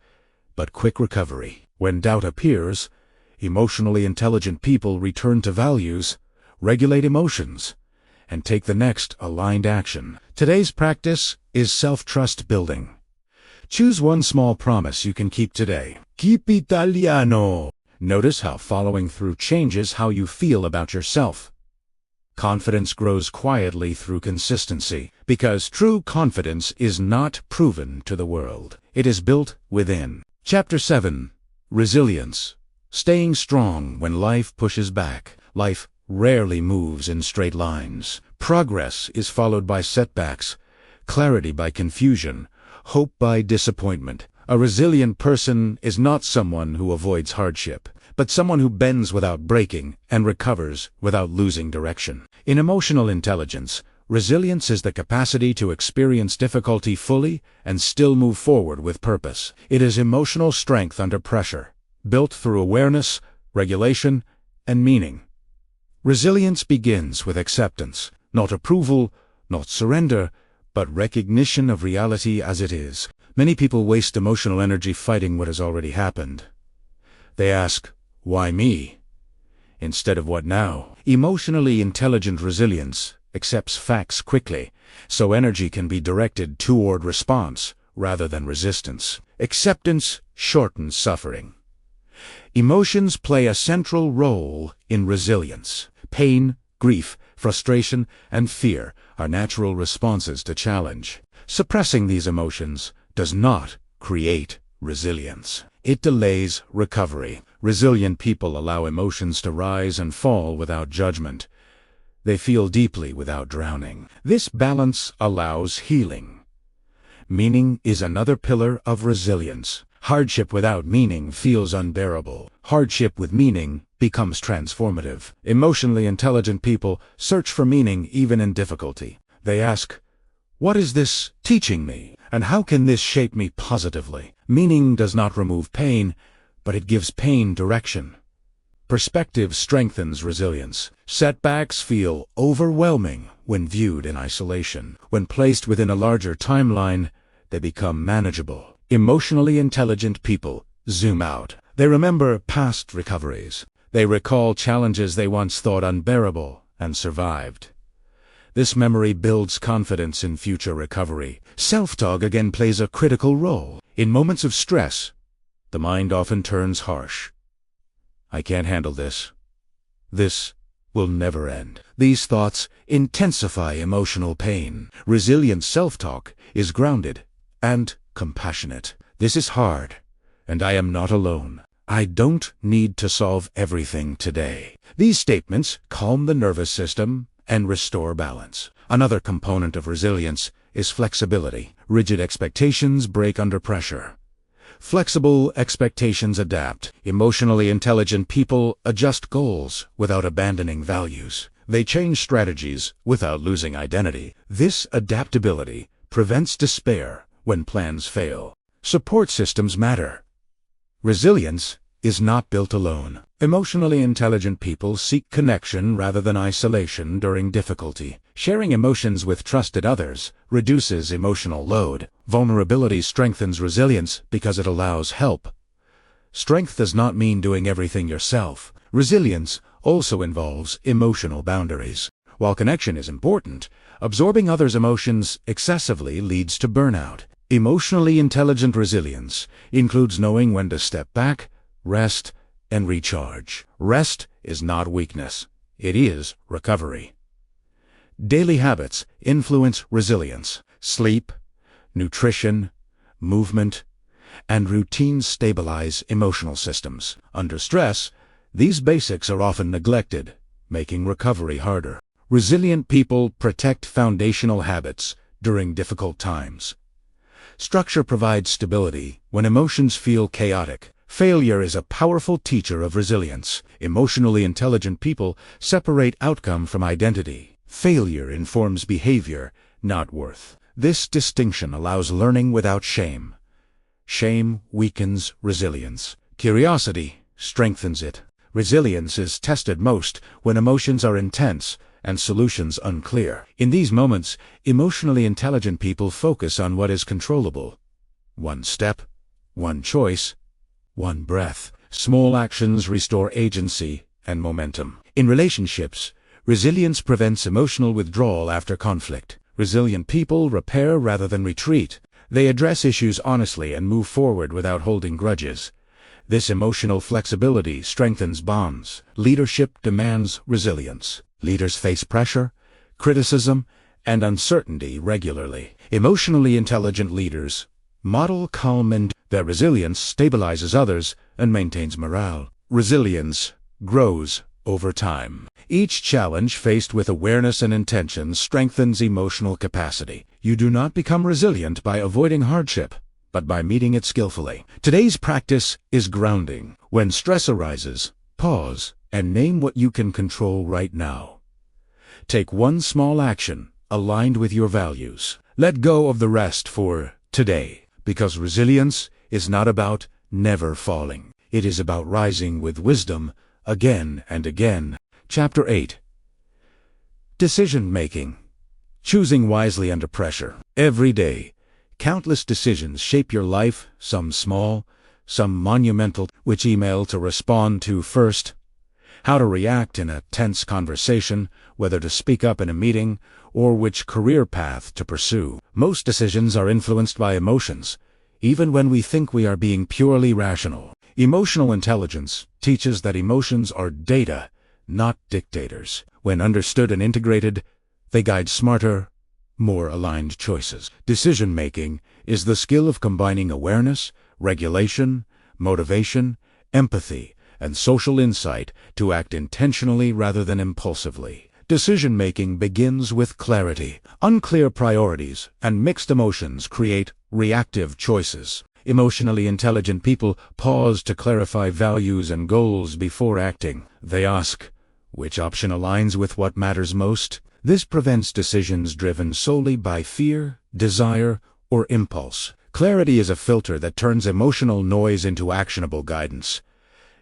but quick recovery. When doubt appears, emotionally intelligent people return to values, regulate emotions, and take the next aligned action. Today's practice is self-trust building. Choose one small promise you can keep today. Keep Italiano. Notice how following through changes how you feel about yourself. Confidence grows quietly through consistency, because true confidence is not proven to the world. It is built within. Chapter 7. Resilience. Staying strong when life pushes back. Life rarely moves in straight lines. Progress is followed by setbacks, clarity by confusion, hope by disappointment. A resilient person is not someone who avoids hardship, but someone who bends without breaking and recovers without losing direction. In emotional intelligence, resilience is the capacity to experience difficulty fully and still move forward with purpose. It is emotional strength under pressure, built through awareness, regulation, and meaning. Resilience begins with acceptance, not approval, not surrender, but recognition of reality as it is. Many people waste emotional energy fighting what has already happened. They ask, "Why me?" instead of "What now?" Emotionally intelligent resilience accepts facts quickly, so energy can be directed toward response rather than resistance. Acceptance shortens suffering. Emotions play a central role in resilience. Pain, grief, frustration, and fear are natural responses to challenge. Suppressing these emotions does not create resilience. It delays recovery. Resilient people allow emotions to rise and fall without judgment. They feel deeply without drowning. This balance allows healing. Meaning is another pillar of resilience. Hardship without meaning feels unbearable. Hardship with meaning becomes transformative. Emotionally intelligent people search for meaning even in difficulty. They ask, "What is this teaching me? And how can this shape me positively?" Meaning does not remove pain, but it gives pain direction. Perspective strengthens resilience. Setbacks feel overwhelming when viewed in isolation. When placed within a larger timeline, they become manageable. Emotionally intelligent people zoom out. They remember past recoveries. They recall challenges they once thought unbearable and survived. This memory builds confidence in future recovery. Self-talk again plays a critical role. In moments of stress, the mind often turns harsh. "I can't handle this. This will never end." These thoughts intensify emotional pain. Resilient self-talk is grounded and compassionate. "This is hard, and I am not alone. I don't need to solve everything today." These statements calm the nervous system and restore balance. Another component of resilience is flexibility. Rigid expectations break under pressure. Flexible expectations adapt. Emotionally intelligent people adjust goals without abandoning values. They change strategies without losing identity. This adaptability prevents despair when plans fail. Support systems matter. Resilience is not built alone. Emotionally intelligent people seek connection rather than isolation during difficulty. Sharing emotions with trusted others reduces emotional load. Vulnerability strengthens resilience because it allows help. Strength does not mean doing everything yourself. Resilience also involves emotional boundaries. While connection is important, absorbing others' emotions excessively leads to burnout. Emotionally intelligent resilience includes knowing when to step back, rest, and recharge. Rest is not weakness. It is recovery. Daily habits influence resilience. Sleep, nutrition, movement, and routines stabilize emotional systems. Under stress, these basics are often neglected, making recovery harder. Resilient people protect foundational habits during difficult times. Structure provides stability when emotions feel chaotic. Failure is a powerful teacher of resilience. Emotionally intelligent people separate outcome from identity. Failure informs behavior, not worth. This distinction allows learning without shame. Shame weakens resilience. Curiosity strengthens it. Resilience is tested most when emotions are intense and solutions unclear. In these moments, emotionally intelligent people focus on what is controllable. One step, one choice, one breath. Small actions restore agency and momentum. In relationships, resilience prevents emotional withdrawal after conflict. Resilient people repair rather than retreat. They address issues honestly and move forward without holding grudges. This emotional flexibility strengthens bonds. Leadership demands resilience. Leaders face pressure, criticism, and uncertainty regularly. Emotionally intelligent leaders model calm, and their resilience stabilizes others and maintains morale. Resilience grows over time. Each challenge faced with awareness and intention strengthens emotional capacity. You do not become resilient by avoiding hardship, but by meeting it skillfully. Today's practice is grounding. When stress arises, pause and name what you can control right now. Take one small action aligned with your values. Let go of the rest for today, because resilience is not about never falling. It is about rising with wisdom again and again. Chapter 8. Decision-making. Choosing wisely under pressure. Every day, countless decisions shape your life, some small, some monumental. Which email to respond to first, how to react in a tense conversation, whether to speak up in a meeting, or which career path to pursue. Most decisions are influenced by emotions, even when we think we are being purely rational. Emotional intelligence teaches that emotions are data, not dictators. When understood and integrated, they guide smarter, more aligned choices. Decision-making is the skill of combining awareness, regulation, motivation, empathy, and social insight to act intentionally rather than impulsively. Decision-making begins with clarity. Unclear priorities and mixed emotions create reactive choices. Emotionally intelligent people pause to clarify values and goals before acting. They ask, which option aligns with what matters most? This prevents decisions driven solely by fear, desire, or impulse. Clarity is a filter that turns emotional noise into actionable guidance.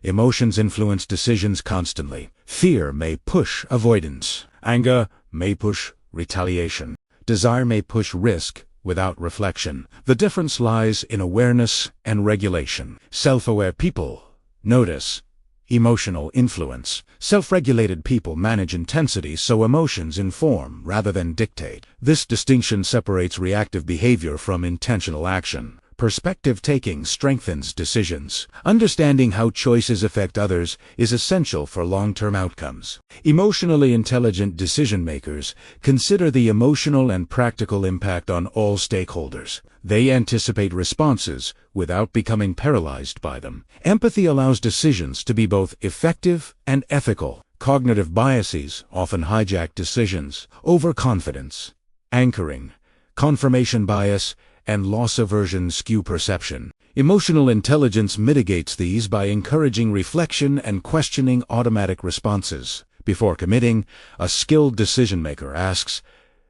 Emotions influence decisions constantly. Fear may push avoidance. Anger may push retaliation. Desire may push risk without reflection. The difference lies in awareness and regulation. Self-aware people notice emotional influence. Self-regulated people manage intensity so emotions inform rather than dictate. This distinction separates reactive behavior from intentional action. Perspective-taking strengthens decisions. Understanding how choices affect others is essential for long-term outcomes. Emotionally intelligent decision-makers consider the emotional and practical impact on all stakeholders. They anticipate responses without becoming paralyzed by them. Empathy allows decisions to be both effective and ethical. Cognitive biases often hijack decisions. Overconfidence, anchoring, confirmation bias, and loss aversion skew perception. Emotional intelligence mitigates these by encouraging reflection and questioning automatic responses. Before committing, a skilled decision-maker asks,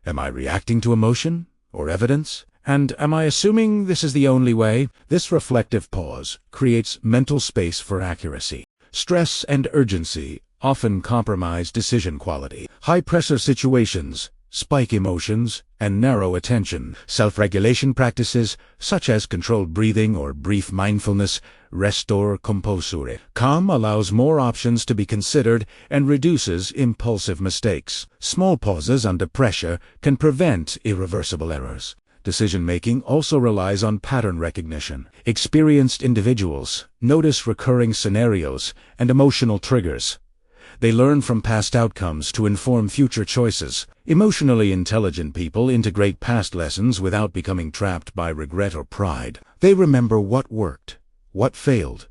am I reacting to emotion or evidence? And am I assuming this is the only way? This reflective pause creates mental space for accuracy. Stress and urgency often compromise decision quality. High-pressure situations spike emotions and narrow attention. Self-regulation practices, such as controlled breathing or brief mindfulness, restore composure. Calm allows more options to be considered and reduces impulsive mistakes. Small pauses under pressure can prevent irreversible errors. Decision-making also relies on pattern recognition. Experienced individuals notice recurring scenarios and emotional triggers. They learn from past outcomes to inform future choices. Emotionally intelligent people integrate past lessons without becoming trapped by regret or pride. They remember what worked, what failed,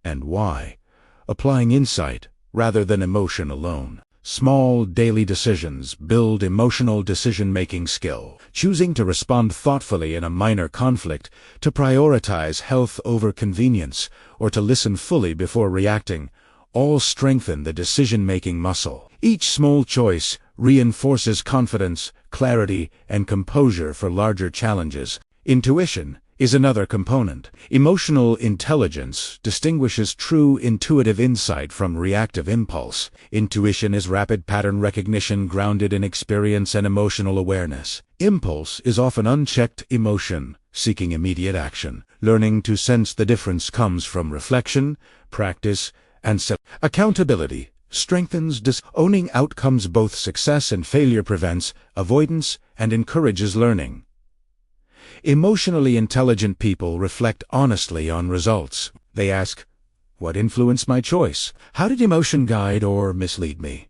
and why, applying insight rather than emotion alone. Small daily decisions build emotional decision-making skill. Choosing to respond thoughtfully in a minor conflict, to prioritize health over convenience, or to listen fully before reacting, all strengthen the decision-making muscle. Each small choice reinforces confidence, clarity, and composure for larger challenges. Intuition is another component. Emotional intelligence distinguishes true intuitive insight from reactive impulse. Intuition is rapid pattern recognition grounded in experience and emotional awareness. Impulse is often unchecked emotion, seeking immediate action. Learning to sense the difference comes from reflection, practice, and accountability strengthens owning outcomes. Both success and failure prevents avoidance and encourages learning. Emotionally intelligent people reflect honestly on results. They ask, what influenced my choice? How did emotion guide or mislead me?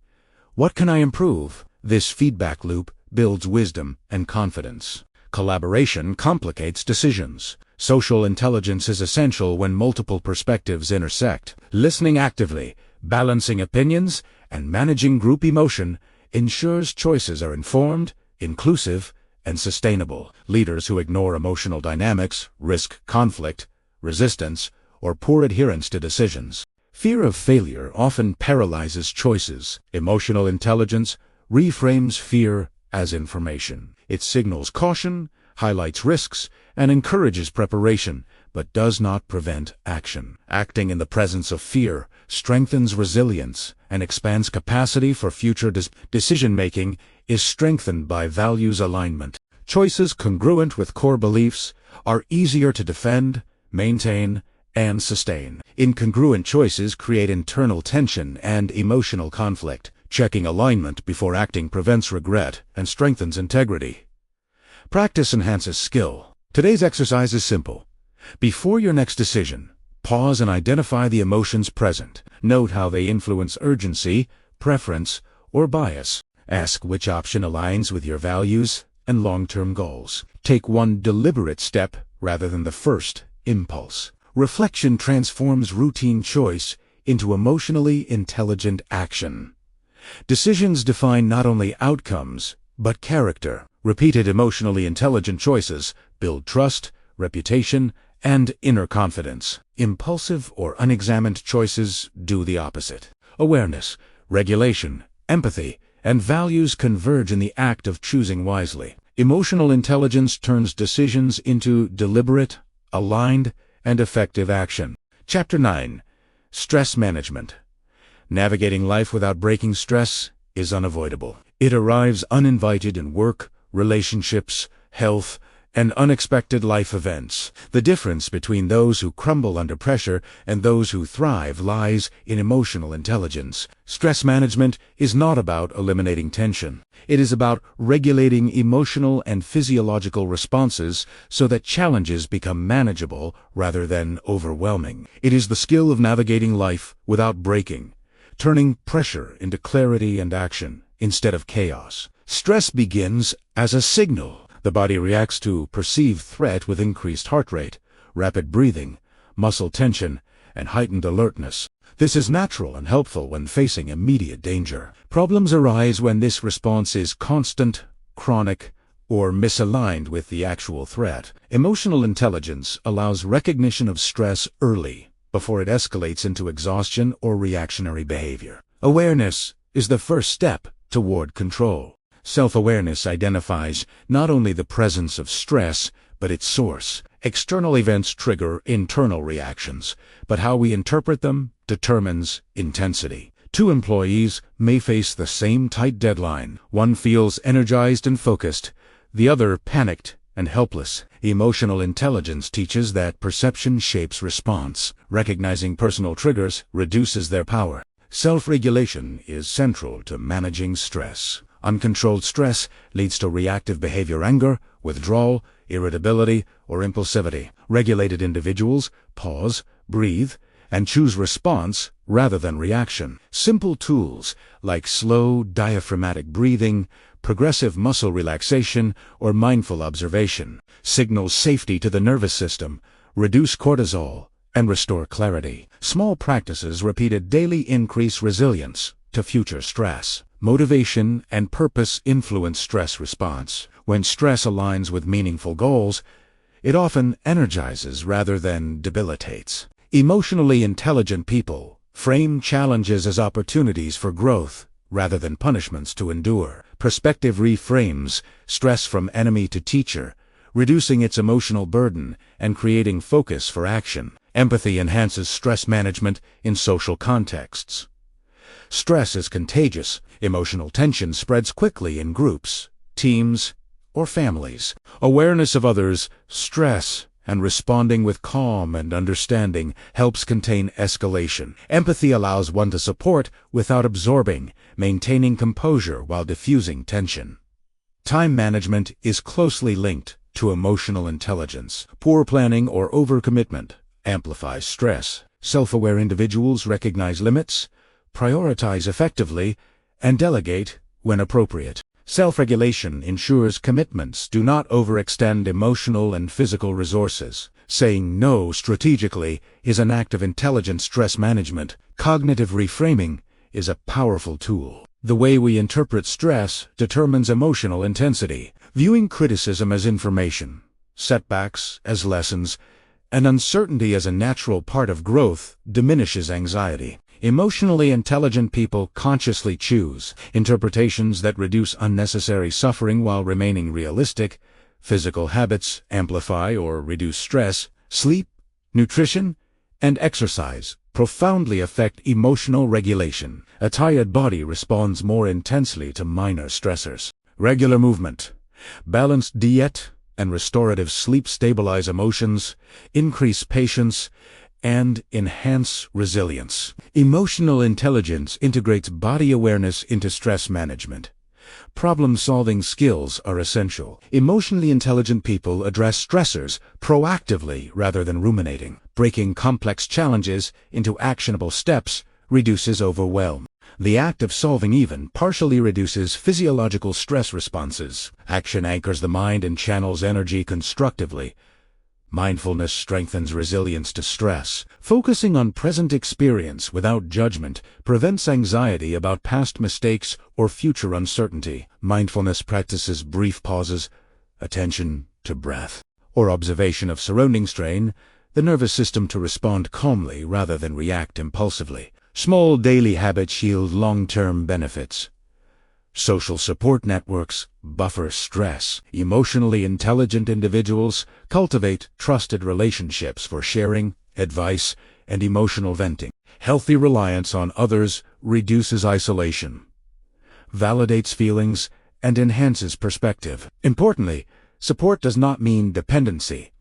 What can I improve? This feedback loop builds wisdom and confidence. Collaboration complicates decisions. Social intelligence is essential when multiple perspectives intersect. Listening actively, balancing opinions, and managing group emotion ensures choices are informed, inclusive, and sustainable. Leaders who ignore emotional dynamics risk conflict, resistance, or poor adherence to decisions. Fear of failure often paralyzes choices. Emotional intelligence reframes fear as information. It signals caution, highlights risks, and encourages preparation, but does not prevent action. Acting in the presence of fear strengthens resilience and expands capacity for future decision-making is strengthened by values alignment. Choices congruent with core beliefs are easier to defend, maintain, and sustain. Incongruent choices create internal tension and emotional conflict. Checking alignment before acting prevents regret and strengthens integrity. Practice enhances skill. Today's exercise is simple. Before your next decision, pause and identify the emotions present. Note how they influence urgency, preference, or bias. Ask which option aligns with your values and long-term goals. Take one deliberate step rather than the first impulse. Reflection transforms routine choice into emotionally intelligent action. Decisions define not only outcomes, but character. Repeated emotionally intelligent choices build trust, reputation, and inner confidence. Impulsive or unexamined choices do the opposite. Awareness, regulation, empathy, and values converge in the act of choosing wisely. Emotional intelligence turns decisions into deliberate, aligned, and effective action. Chapter 9. Stress Management. Navigating life without breaking stress is unavoidable. It arrives uninvited in work, relationships, health, and unexpected life events. The difference between those who crumble under pressure and those who thrive lies in emotional intelligence. Stress management is not about eliminating tension. It is about regulating emotional and physiological responses so that challenges become manageable rather than overwhelming. It is the skill of navigating life without breaking, turning pressure into clarity and action instead of chaos. Stress begins as a signal. The body reacts to perceived threat with increased heart rate, rapid breathing, muscle tension, and heightened alertness. This is natural and helpful when facing immediate danger. Problems arise when this response is constant, chronic, or misaligned with the actual threat. Emotional intelligence allows recognition of stress early, before it escalates into exhaustion or reactionary behavior. Awareness is the first step toward control. Self-awareness identifies not only the presence of stress, but its source. External events trigger internal reactions, but how we interpret them determines intensity. Two employees may face the same tight deadline. One feels energized and focused, the other panicked and helpless. Emotional intelligence teaches that perception shapes response. Recognizing personal triggers reduces their power. Self-regulation is central to managing stress. Uncontrolled stress leads to reactive behavior, anger, withdrawal, irritability, or impulsivity. Regulated individuals pause, breathe, and choose response rather than reaction. Simple tools like slow diaphragmatic breathing, progressive muscle relaxation, or mindful observation signal safety to the nervous system, reduce cortisol, and restore clarity. Small practices repeated daily increase resilience to future stress. Motivation and purpose influence stress response. When stress aligns with meaningful goals, it often energizes rather than debilitates. Emotionally intelligent people frame challenges as opportunities for growth rather than punishments to endure. Perspective reframes stress from enemy to teacher, reducing its emotional burden and creating focus for action. Empathy enhances stress management in social contexts. Stress is contagious. Emotional tension spreads quickly in groups, teams, or families. Awareness of others' stress and responding with calm and understanding helps contain escalation. Empathy allows one to support without absorbing, maintaining composure while diffusing tension. Time management is closely linked to emotional intelligence. Poor planning or overcommitment amplifies stress. Self-aware individuals recognize limits, prioritize effectively, and delegate when appropriate. Self-regulation ensures commitments do not overextend emotional and physical resources. Saying no strategically is an act of intelligent stress management. Cognitive reframing is a powerful tool. The way we interpret stress determines emotional intensity. Viewing criticism as information, setbacks as lessons, and uncertainty as a natural part of growth diminishes anxiety. Emotionally intelligent people consciously choose interpretations that reduce unnecessary suffering while remaining realistic. Physical habits amplify or reduce stress. Sleep, nutrition, and exercise profoundly affect emotional regulation. A tired body responds more intensely to minor stressors. Regular movement, balanced diet, and restorative sleep stabilize emotions, increase patience, and enhance resilience. Emotional intelligence integrates body awareness into stress management. Problem-solving skills are essential. Emotionally intelligent people address stressors proactively rather than ruminating. Breaking complex challenges into actionable steps reduces overwhelm. The act of solving even partially reduces physiological stress responses. Action anchors the mind and channels energy constructively. Mindfulness strengthens resilience to stress. Focusing on present experience without judgment prevents anxiety about past mistakes or future uncertainty. Mindfulness practices brief pauses, attention to breath, or observation of surrounding strain, the nervous system to respond calmly rather than react impulsively. Small daily habits yield long-term benefits. Social support networks buffer stress. Emotionally intelligent individuals cultivate trusted relationships for sharing, advice, and emotional venting. Healthy reliance on others reduces isolation, validates feelings, and enhances perspective. Importantly, support does not mean dependency.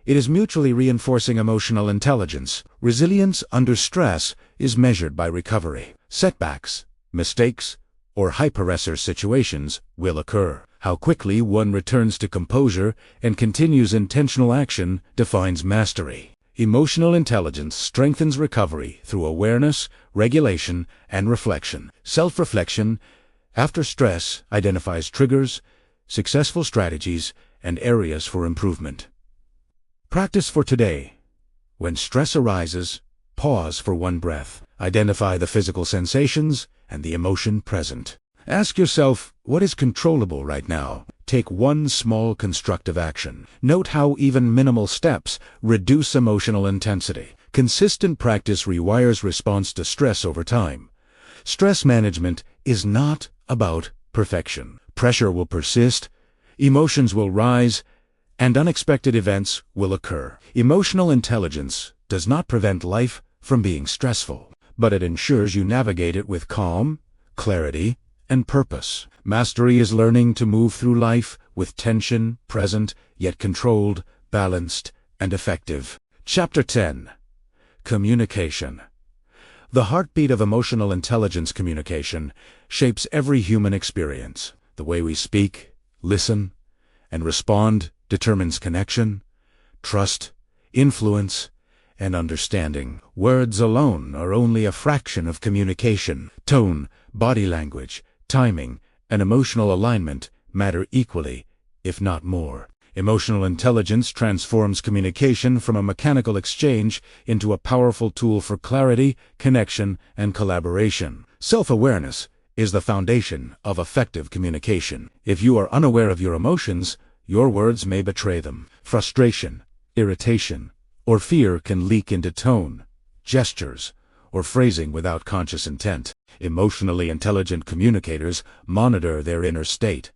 It is mutually reinforcing emotional intelligence. Resilience under stress is measured by recovery. Setbacks, mistakes, or hyperstress situations will occur. How quickly one returns to composure and continues intentional action defines mastery. Emotional intelligence strengthens recovery through awareness, regulation, and reflection. Self-reflection after stress identifies triggers, successful strategies, and areas for improvement. Practice for today. When stress arises, pause for one breath. Identify the physical sensations and the emotion present. Ask yourself, what is controllable right now? Take one small constructive action. Note how even minimal steps reduce emotional intensity. Consistent practice rewires response to stress over time. Stress management is not about perfection. Pressure will persist, emotions will rise, and unexpected events will occur. Emotional intelligence does not prevent life from being stressful, but it ensures you navigate it with calm, clarity, and purpose. Mastery is learning to move through life with tension present, yet controlled, balanced, and effective. Chapter 10. Communication. The heartbeat of emotional intelligence communication shapes every human experience. The way we speak, listen, and respond determines connection, trust, influence, and understanding. Words alone are only a fraction of communication. Tone, body language, timing, and emotional alignment matter equally, if not more. Emotional intelligence transforms communication from a mechanical exchange into a powerful tool for clarity, connection, and collaboration. Self-awareness is the foundation of effective communication. If you are unaware of your emotions, your words may betray them. Frustration, irritation, or fear can leak into tone, gestures, or phrasing without conscious intent. Emotionally intelligent communicators monitor their inner state,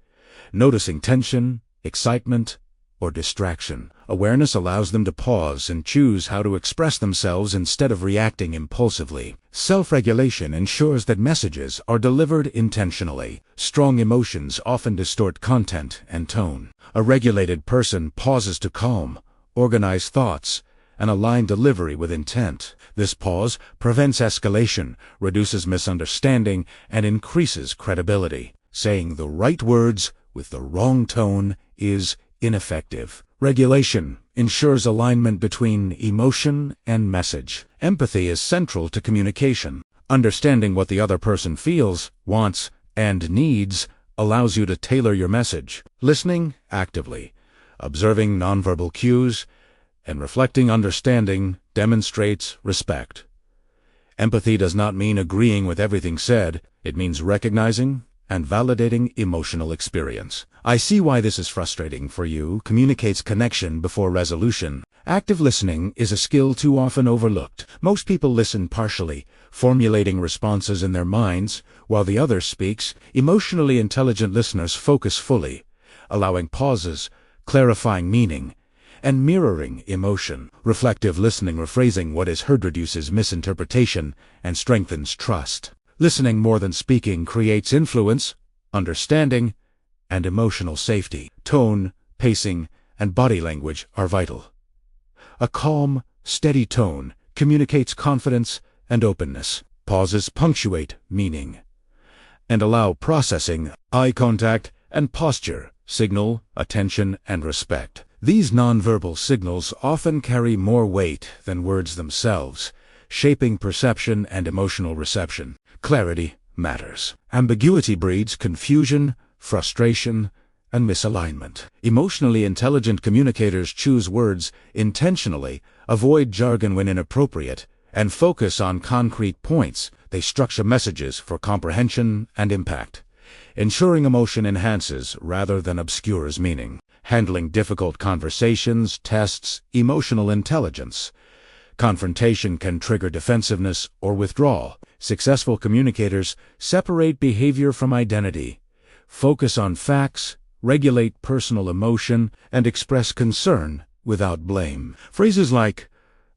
noticing tension, excitement, or distraction. Awareness allows them to pause and choose how to express themselves instead of reacting impulsively. Self-regulation ensures that messages are delivered intentionally. Strong emotions often distort content and tone. A regulated person pauses to calm, organize thoughts, and align delivery with intent. This pause prevents escalation, reduces misunderstanding, and increases credibility. Saying the right words with the wrong tone is ineffective. Regulation ensures alignment between emotion and message. Empathy is central to communication. Understanding what the other person feels, wants, and needs allows you to tailor your message. Listening actively, observing nonverbal cues, and reflecting understanding demonstrates respect. Empathy does not mean agreeing with everything said. It means recognizing and validating emotional experience. I see why this is frustrating for you. Communicates connection before resolution. Active listening is a skill too often overlooked. Most people listen partially, formulating responses in their minds, while the other speaks. Emotionally intelligent listeners focus fully, allowing pauses, clarifying meaning, and mirroring emotion. Reflective listening, rephrasing what is heard, reduces misinterpretation and strengthens trust. Listening more than speaking creates influence, understanding, and emotional safety. Tone, pacing, and body language are vital. A calm, steady tone communicates confidence and openness. Pauses punctuate meaning and allow processing. Eye contact and posture signal attention and respect. These nonverbal signals often carry more weight than words themselves, shaping perception and emotional reception. Clarity matters. Ambiguity breeds confusion, frustration, and misalignment. Emotionally intelligent communicators choose words intentionally, avoid jargon when inappropriate, and focus on concrete points. They structure messages for comprehension and impact, ensuring emotion enhances rather than obscures meaning. Handling difficult conversations tests emotional intelligence. Confrontation can trigger defensiveness or withdrawal. Successful communicators separate behavior from identity, focus on facts, regulate personal emotion, and express concern without blame. Phrases like,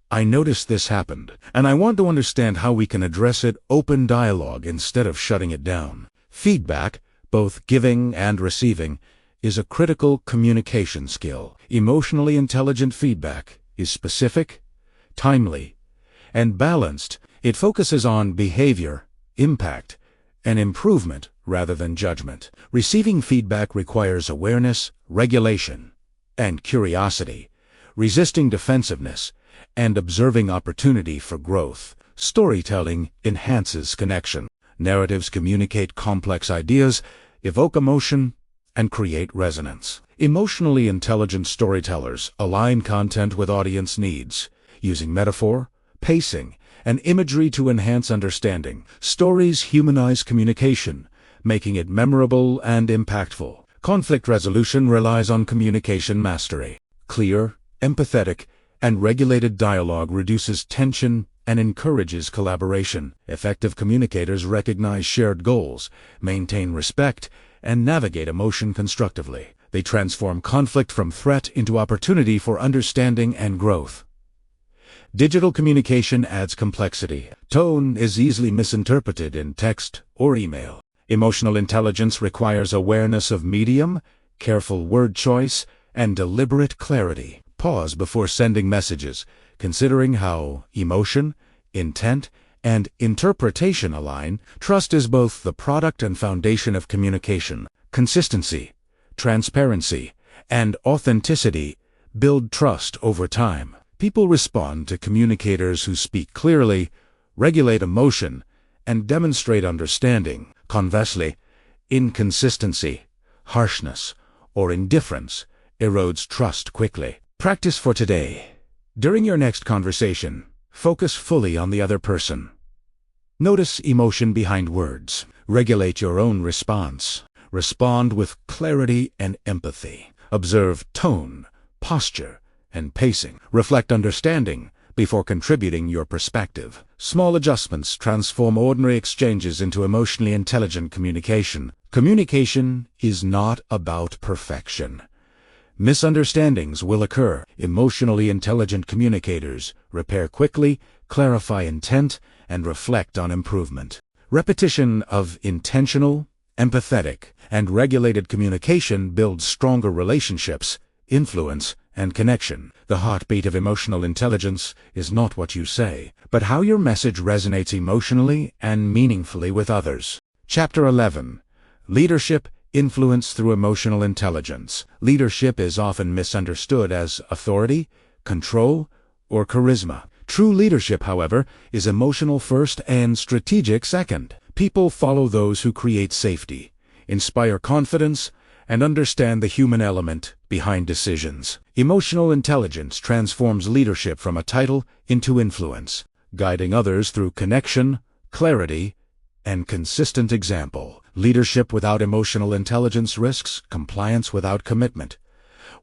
"I noticed this happened, and I want to understand how we can address it," open dialogue instead of shutting it down. Feedback, both giving and receiving, is a critical communication skill. Emotionally intelligent feedback is specific, timely, and balanced. It focuses on behavior, impact, and improvement rather than judgment. Receiving feedback requires awareness, regulation, and curiosity, resisting defensiveness, and observing opportunity for growth. Storytelling enhances connection. Narratives communicate complex ideas, evoke emotion, and create resonance. Emotionally intelligent storytellers align content with audience needs, using metaphor, pacing, and imagery to enhance understanding. Stories humanize communication, making it memorable and impactful. Conflict resolution relies on communication mastery. Clear, empathetic, and regulated dialogue reduces tension and encourages collaboration. Effective communicators recognize shared goals, maintain respect, and navigate emotion constructively. They transform conflict from threat into opportunity for understanding and growth. Digital communication adds complexity. Tone is easily misinterpreted in text or email. Emotional intelligence requires awareness of medium, careful word choice, and deliberate clarity. Pause before sending messages, considering how emotion, intent, and interpretation align. Trust is both the product and foundation of communication. Consistency, transparency, and authenticity build trust over time. People respond to communicators who speak clearly, regulate emotion, and demonstrate understanding. Conversely, inconsistency, harshness, or indifference erodes trust quickly. Practice for today. During your next conversation, focus fully on the other person. Notice emotion behind words. Regulate your own response. Respond with clarity and empathy. Observe tone, posture, and pacing. Reflect understanding before contributing your perspective. Small adjustments transform ordinary exchanges into emotionally intelligent communication. Communication is not about perfection. Misunderstandings will occur. Emotionally intelligent communicators repair quickly, clarify intent, and reflect on improvement. Repetition of intentional, empathetic, and regulated communication builds stronger relationships, influence, and connection. The heartbeat of emotional intelligence is not what you say, but how your message resonates emotionally and meaningfully with others. Chapter 11. Leadership Influence through emotional intelligence. Leadership is often misunderstood as authority, control, or charisma. True leadership, however, is emotional first and strategic second. People follow those who create safety, inspire confidence, and understand the human element behind decisions. Emotional intelligence transforms leadership from a title into influence, guiding others through connection, clarity, and consistent example. Leadership without emotional intelligence risks compliance without commitment.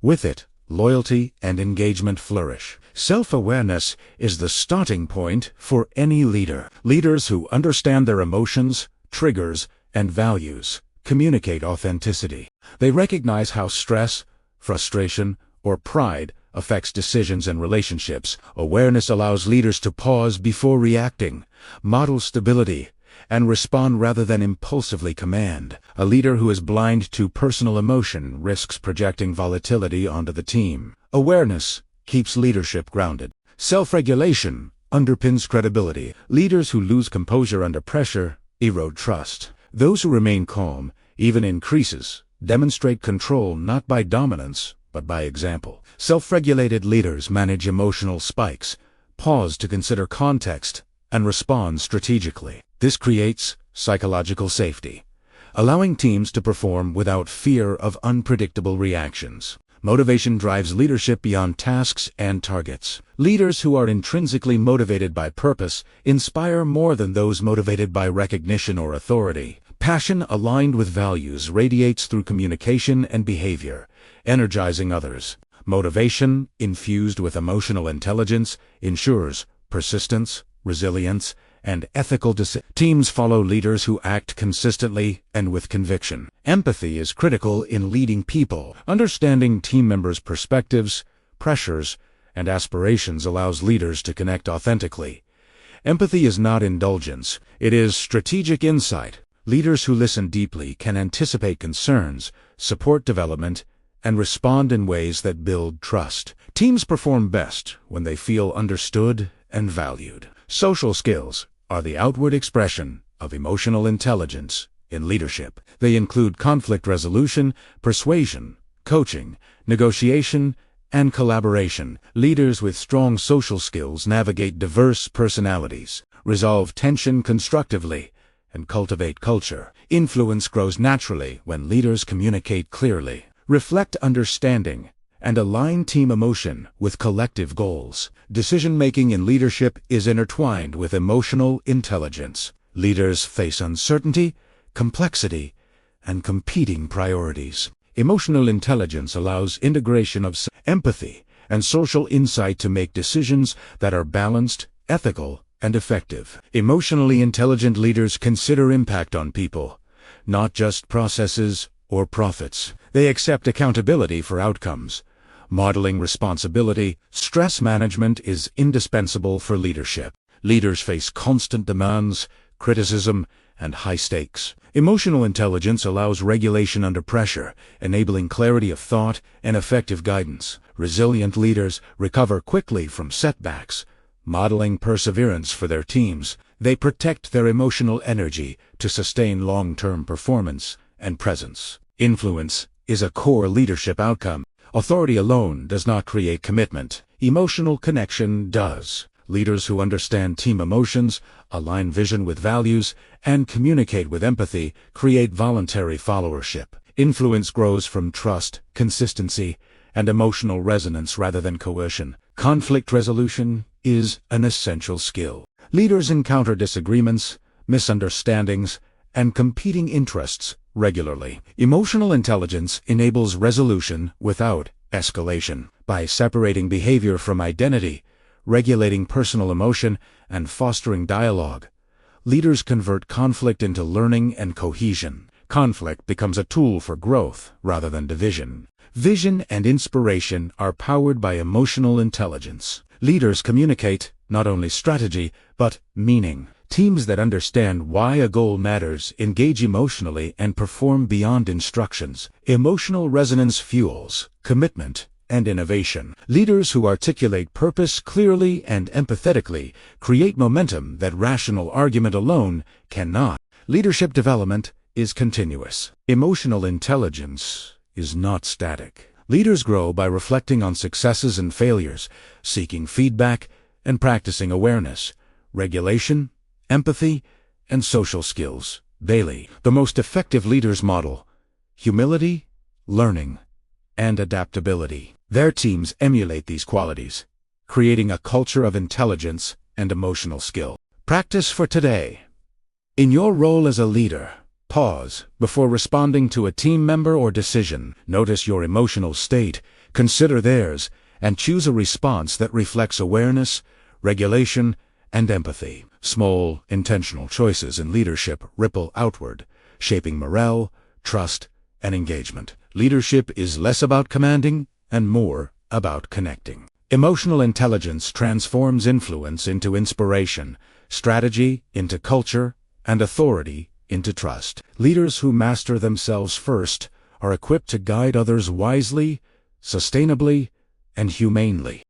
With it, loyalty and engagement flourish. Self-awareness is the starting point for any leader. Leaders who understand their emotions, triggers, and values communicate authenticity. They recognize how stress, frustration, or pride affects decisions and relationships. Awareness allows leaders to pause before reacting, model stability, and respond rather than impulsively command. A leader who is blind to personal emotion risks projecting volatility onto the team. Awareness keeps leadership grounded. Self-regulation underpins credibility. Leaders who lose composure under pressure erode trust. Those who remain calm, even in crises, demonstrate control not by dominance, but by example. Self-regulated leaders manage emotional spikes, pause to consider context, and respond strategically. This creates psychological safety, allowing teams to perform without fear of unpredictable reactions. Motivation drives leadership beyond tasks and targets. Leaders who are intrinsically motivated by purpose inspire more than those motivated by recognition or authority. Passion aligned with values radiates through communication and behavior, energizing others. Motivation, infused with emotional intelligence, ensures persistence, resilience, and ethical decisions. Teams follow leaders who act consistently and with conviction. Empathy is critical in leading people. Understanding team members' perspectives, pressures, and aspirations allows leaders to connect authentically. Empathy is not indulgence, it is strategic insight. Leaders who listen deeply can anticipate concerns, support development, and respond in ways that build trust. Teams perform best when they feel understood and valued. Social skills are the outward expression of emotional intelligence in leadership. They include conflict resolution, persuasion, coaching, negotiation, and collaboration. Leaders with strong social skills navigate diverse personalities, resolve tension constructively, and cultivate culture. Influence grows naturally when leaders communicate clearly, reflect understanding, and align team emotion with collective goals. Decision-making in leadership is intertwined with emotional intelligence. Leaders face uncertainty, complexity, and competing priorities. Emotional intelligence allows integration of empathy and social insight to make decisions that are balanced, ethical, and effective. Emotionally intelligent leaders consider impact on people, not just processes or profits. They accept accountability for outcomes. Modeling responsibility, stress management is indispensable for leadership. Leaders face constant demands, criticism, and high stakes. Emotional intelligence allows regulation under pressure, enabling clarity of thought and effective guidance. Resilient leaders recover quickly from setbacks, modeling perseverance for their teams. They protect their emotional energy to sustain long-term performance and presence. Influence is a core leadership outcome. Authority alone does not create commitment. Emotional connection does. Leaders who understand team emotions, align vision with values, and communicate with empathy create voluntary followership. Influence grows from trust, consistency, and emotional resonance rather than coercion. Conflict resolution is an essential skill. Leaders encounter disagreements, misunderstandings, and competing interests regularly. Emotional intelligence enables resolution without escalation. By separating behavior from identity, regulating personal emotion, and fostering dialogue, leaders convert conflict into learning and cohesion. Conflict becomes a tool for growth rather than division. Vision and inspiration are powered by emotional intelligence. Leaders communicate not only strategy, but meaning. Teams that understand why a goal matters engage emotionally and perform beyond instructions. Emotional resonance fuels commitment and innovation. Leaders who articulate purpose clearly and empathetically create momentum that rational argument alone cannot. Leadership development is continuous. Emotional intelligence is not static. Leaders grow by reflecting on successes and failures, seeking feedback, and practicing awareness, regulation, empathy, and social skills daily. The most effective leaders model humility, learning, and adaptability. Their teams emulate these qualities, creating a culture of intelligence and emotional skill. Practice for today. In your role as a leader, pause before responding to a team member or decision. Notice your emotional state, consider theirs, and choose a response that reflects awareness, regulation, and empathy. Small, intentional choices in leadership ripple outward, shaping morale, trust, and engagement. Leadership is less about commanding and more about connecting. Emotional intelligence transforms influence into inspiration, strategy into culture, and authority into trust. Leaders who master themselves first are equipped to guide others wisely, sustainably, and humanely.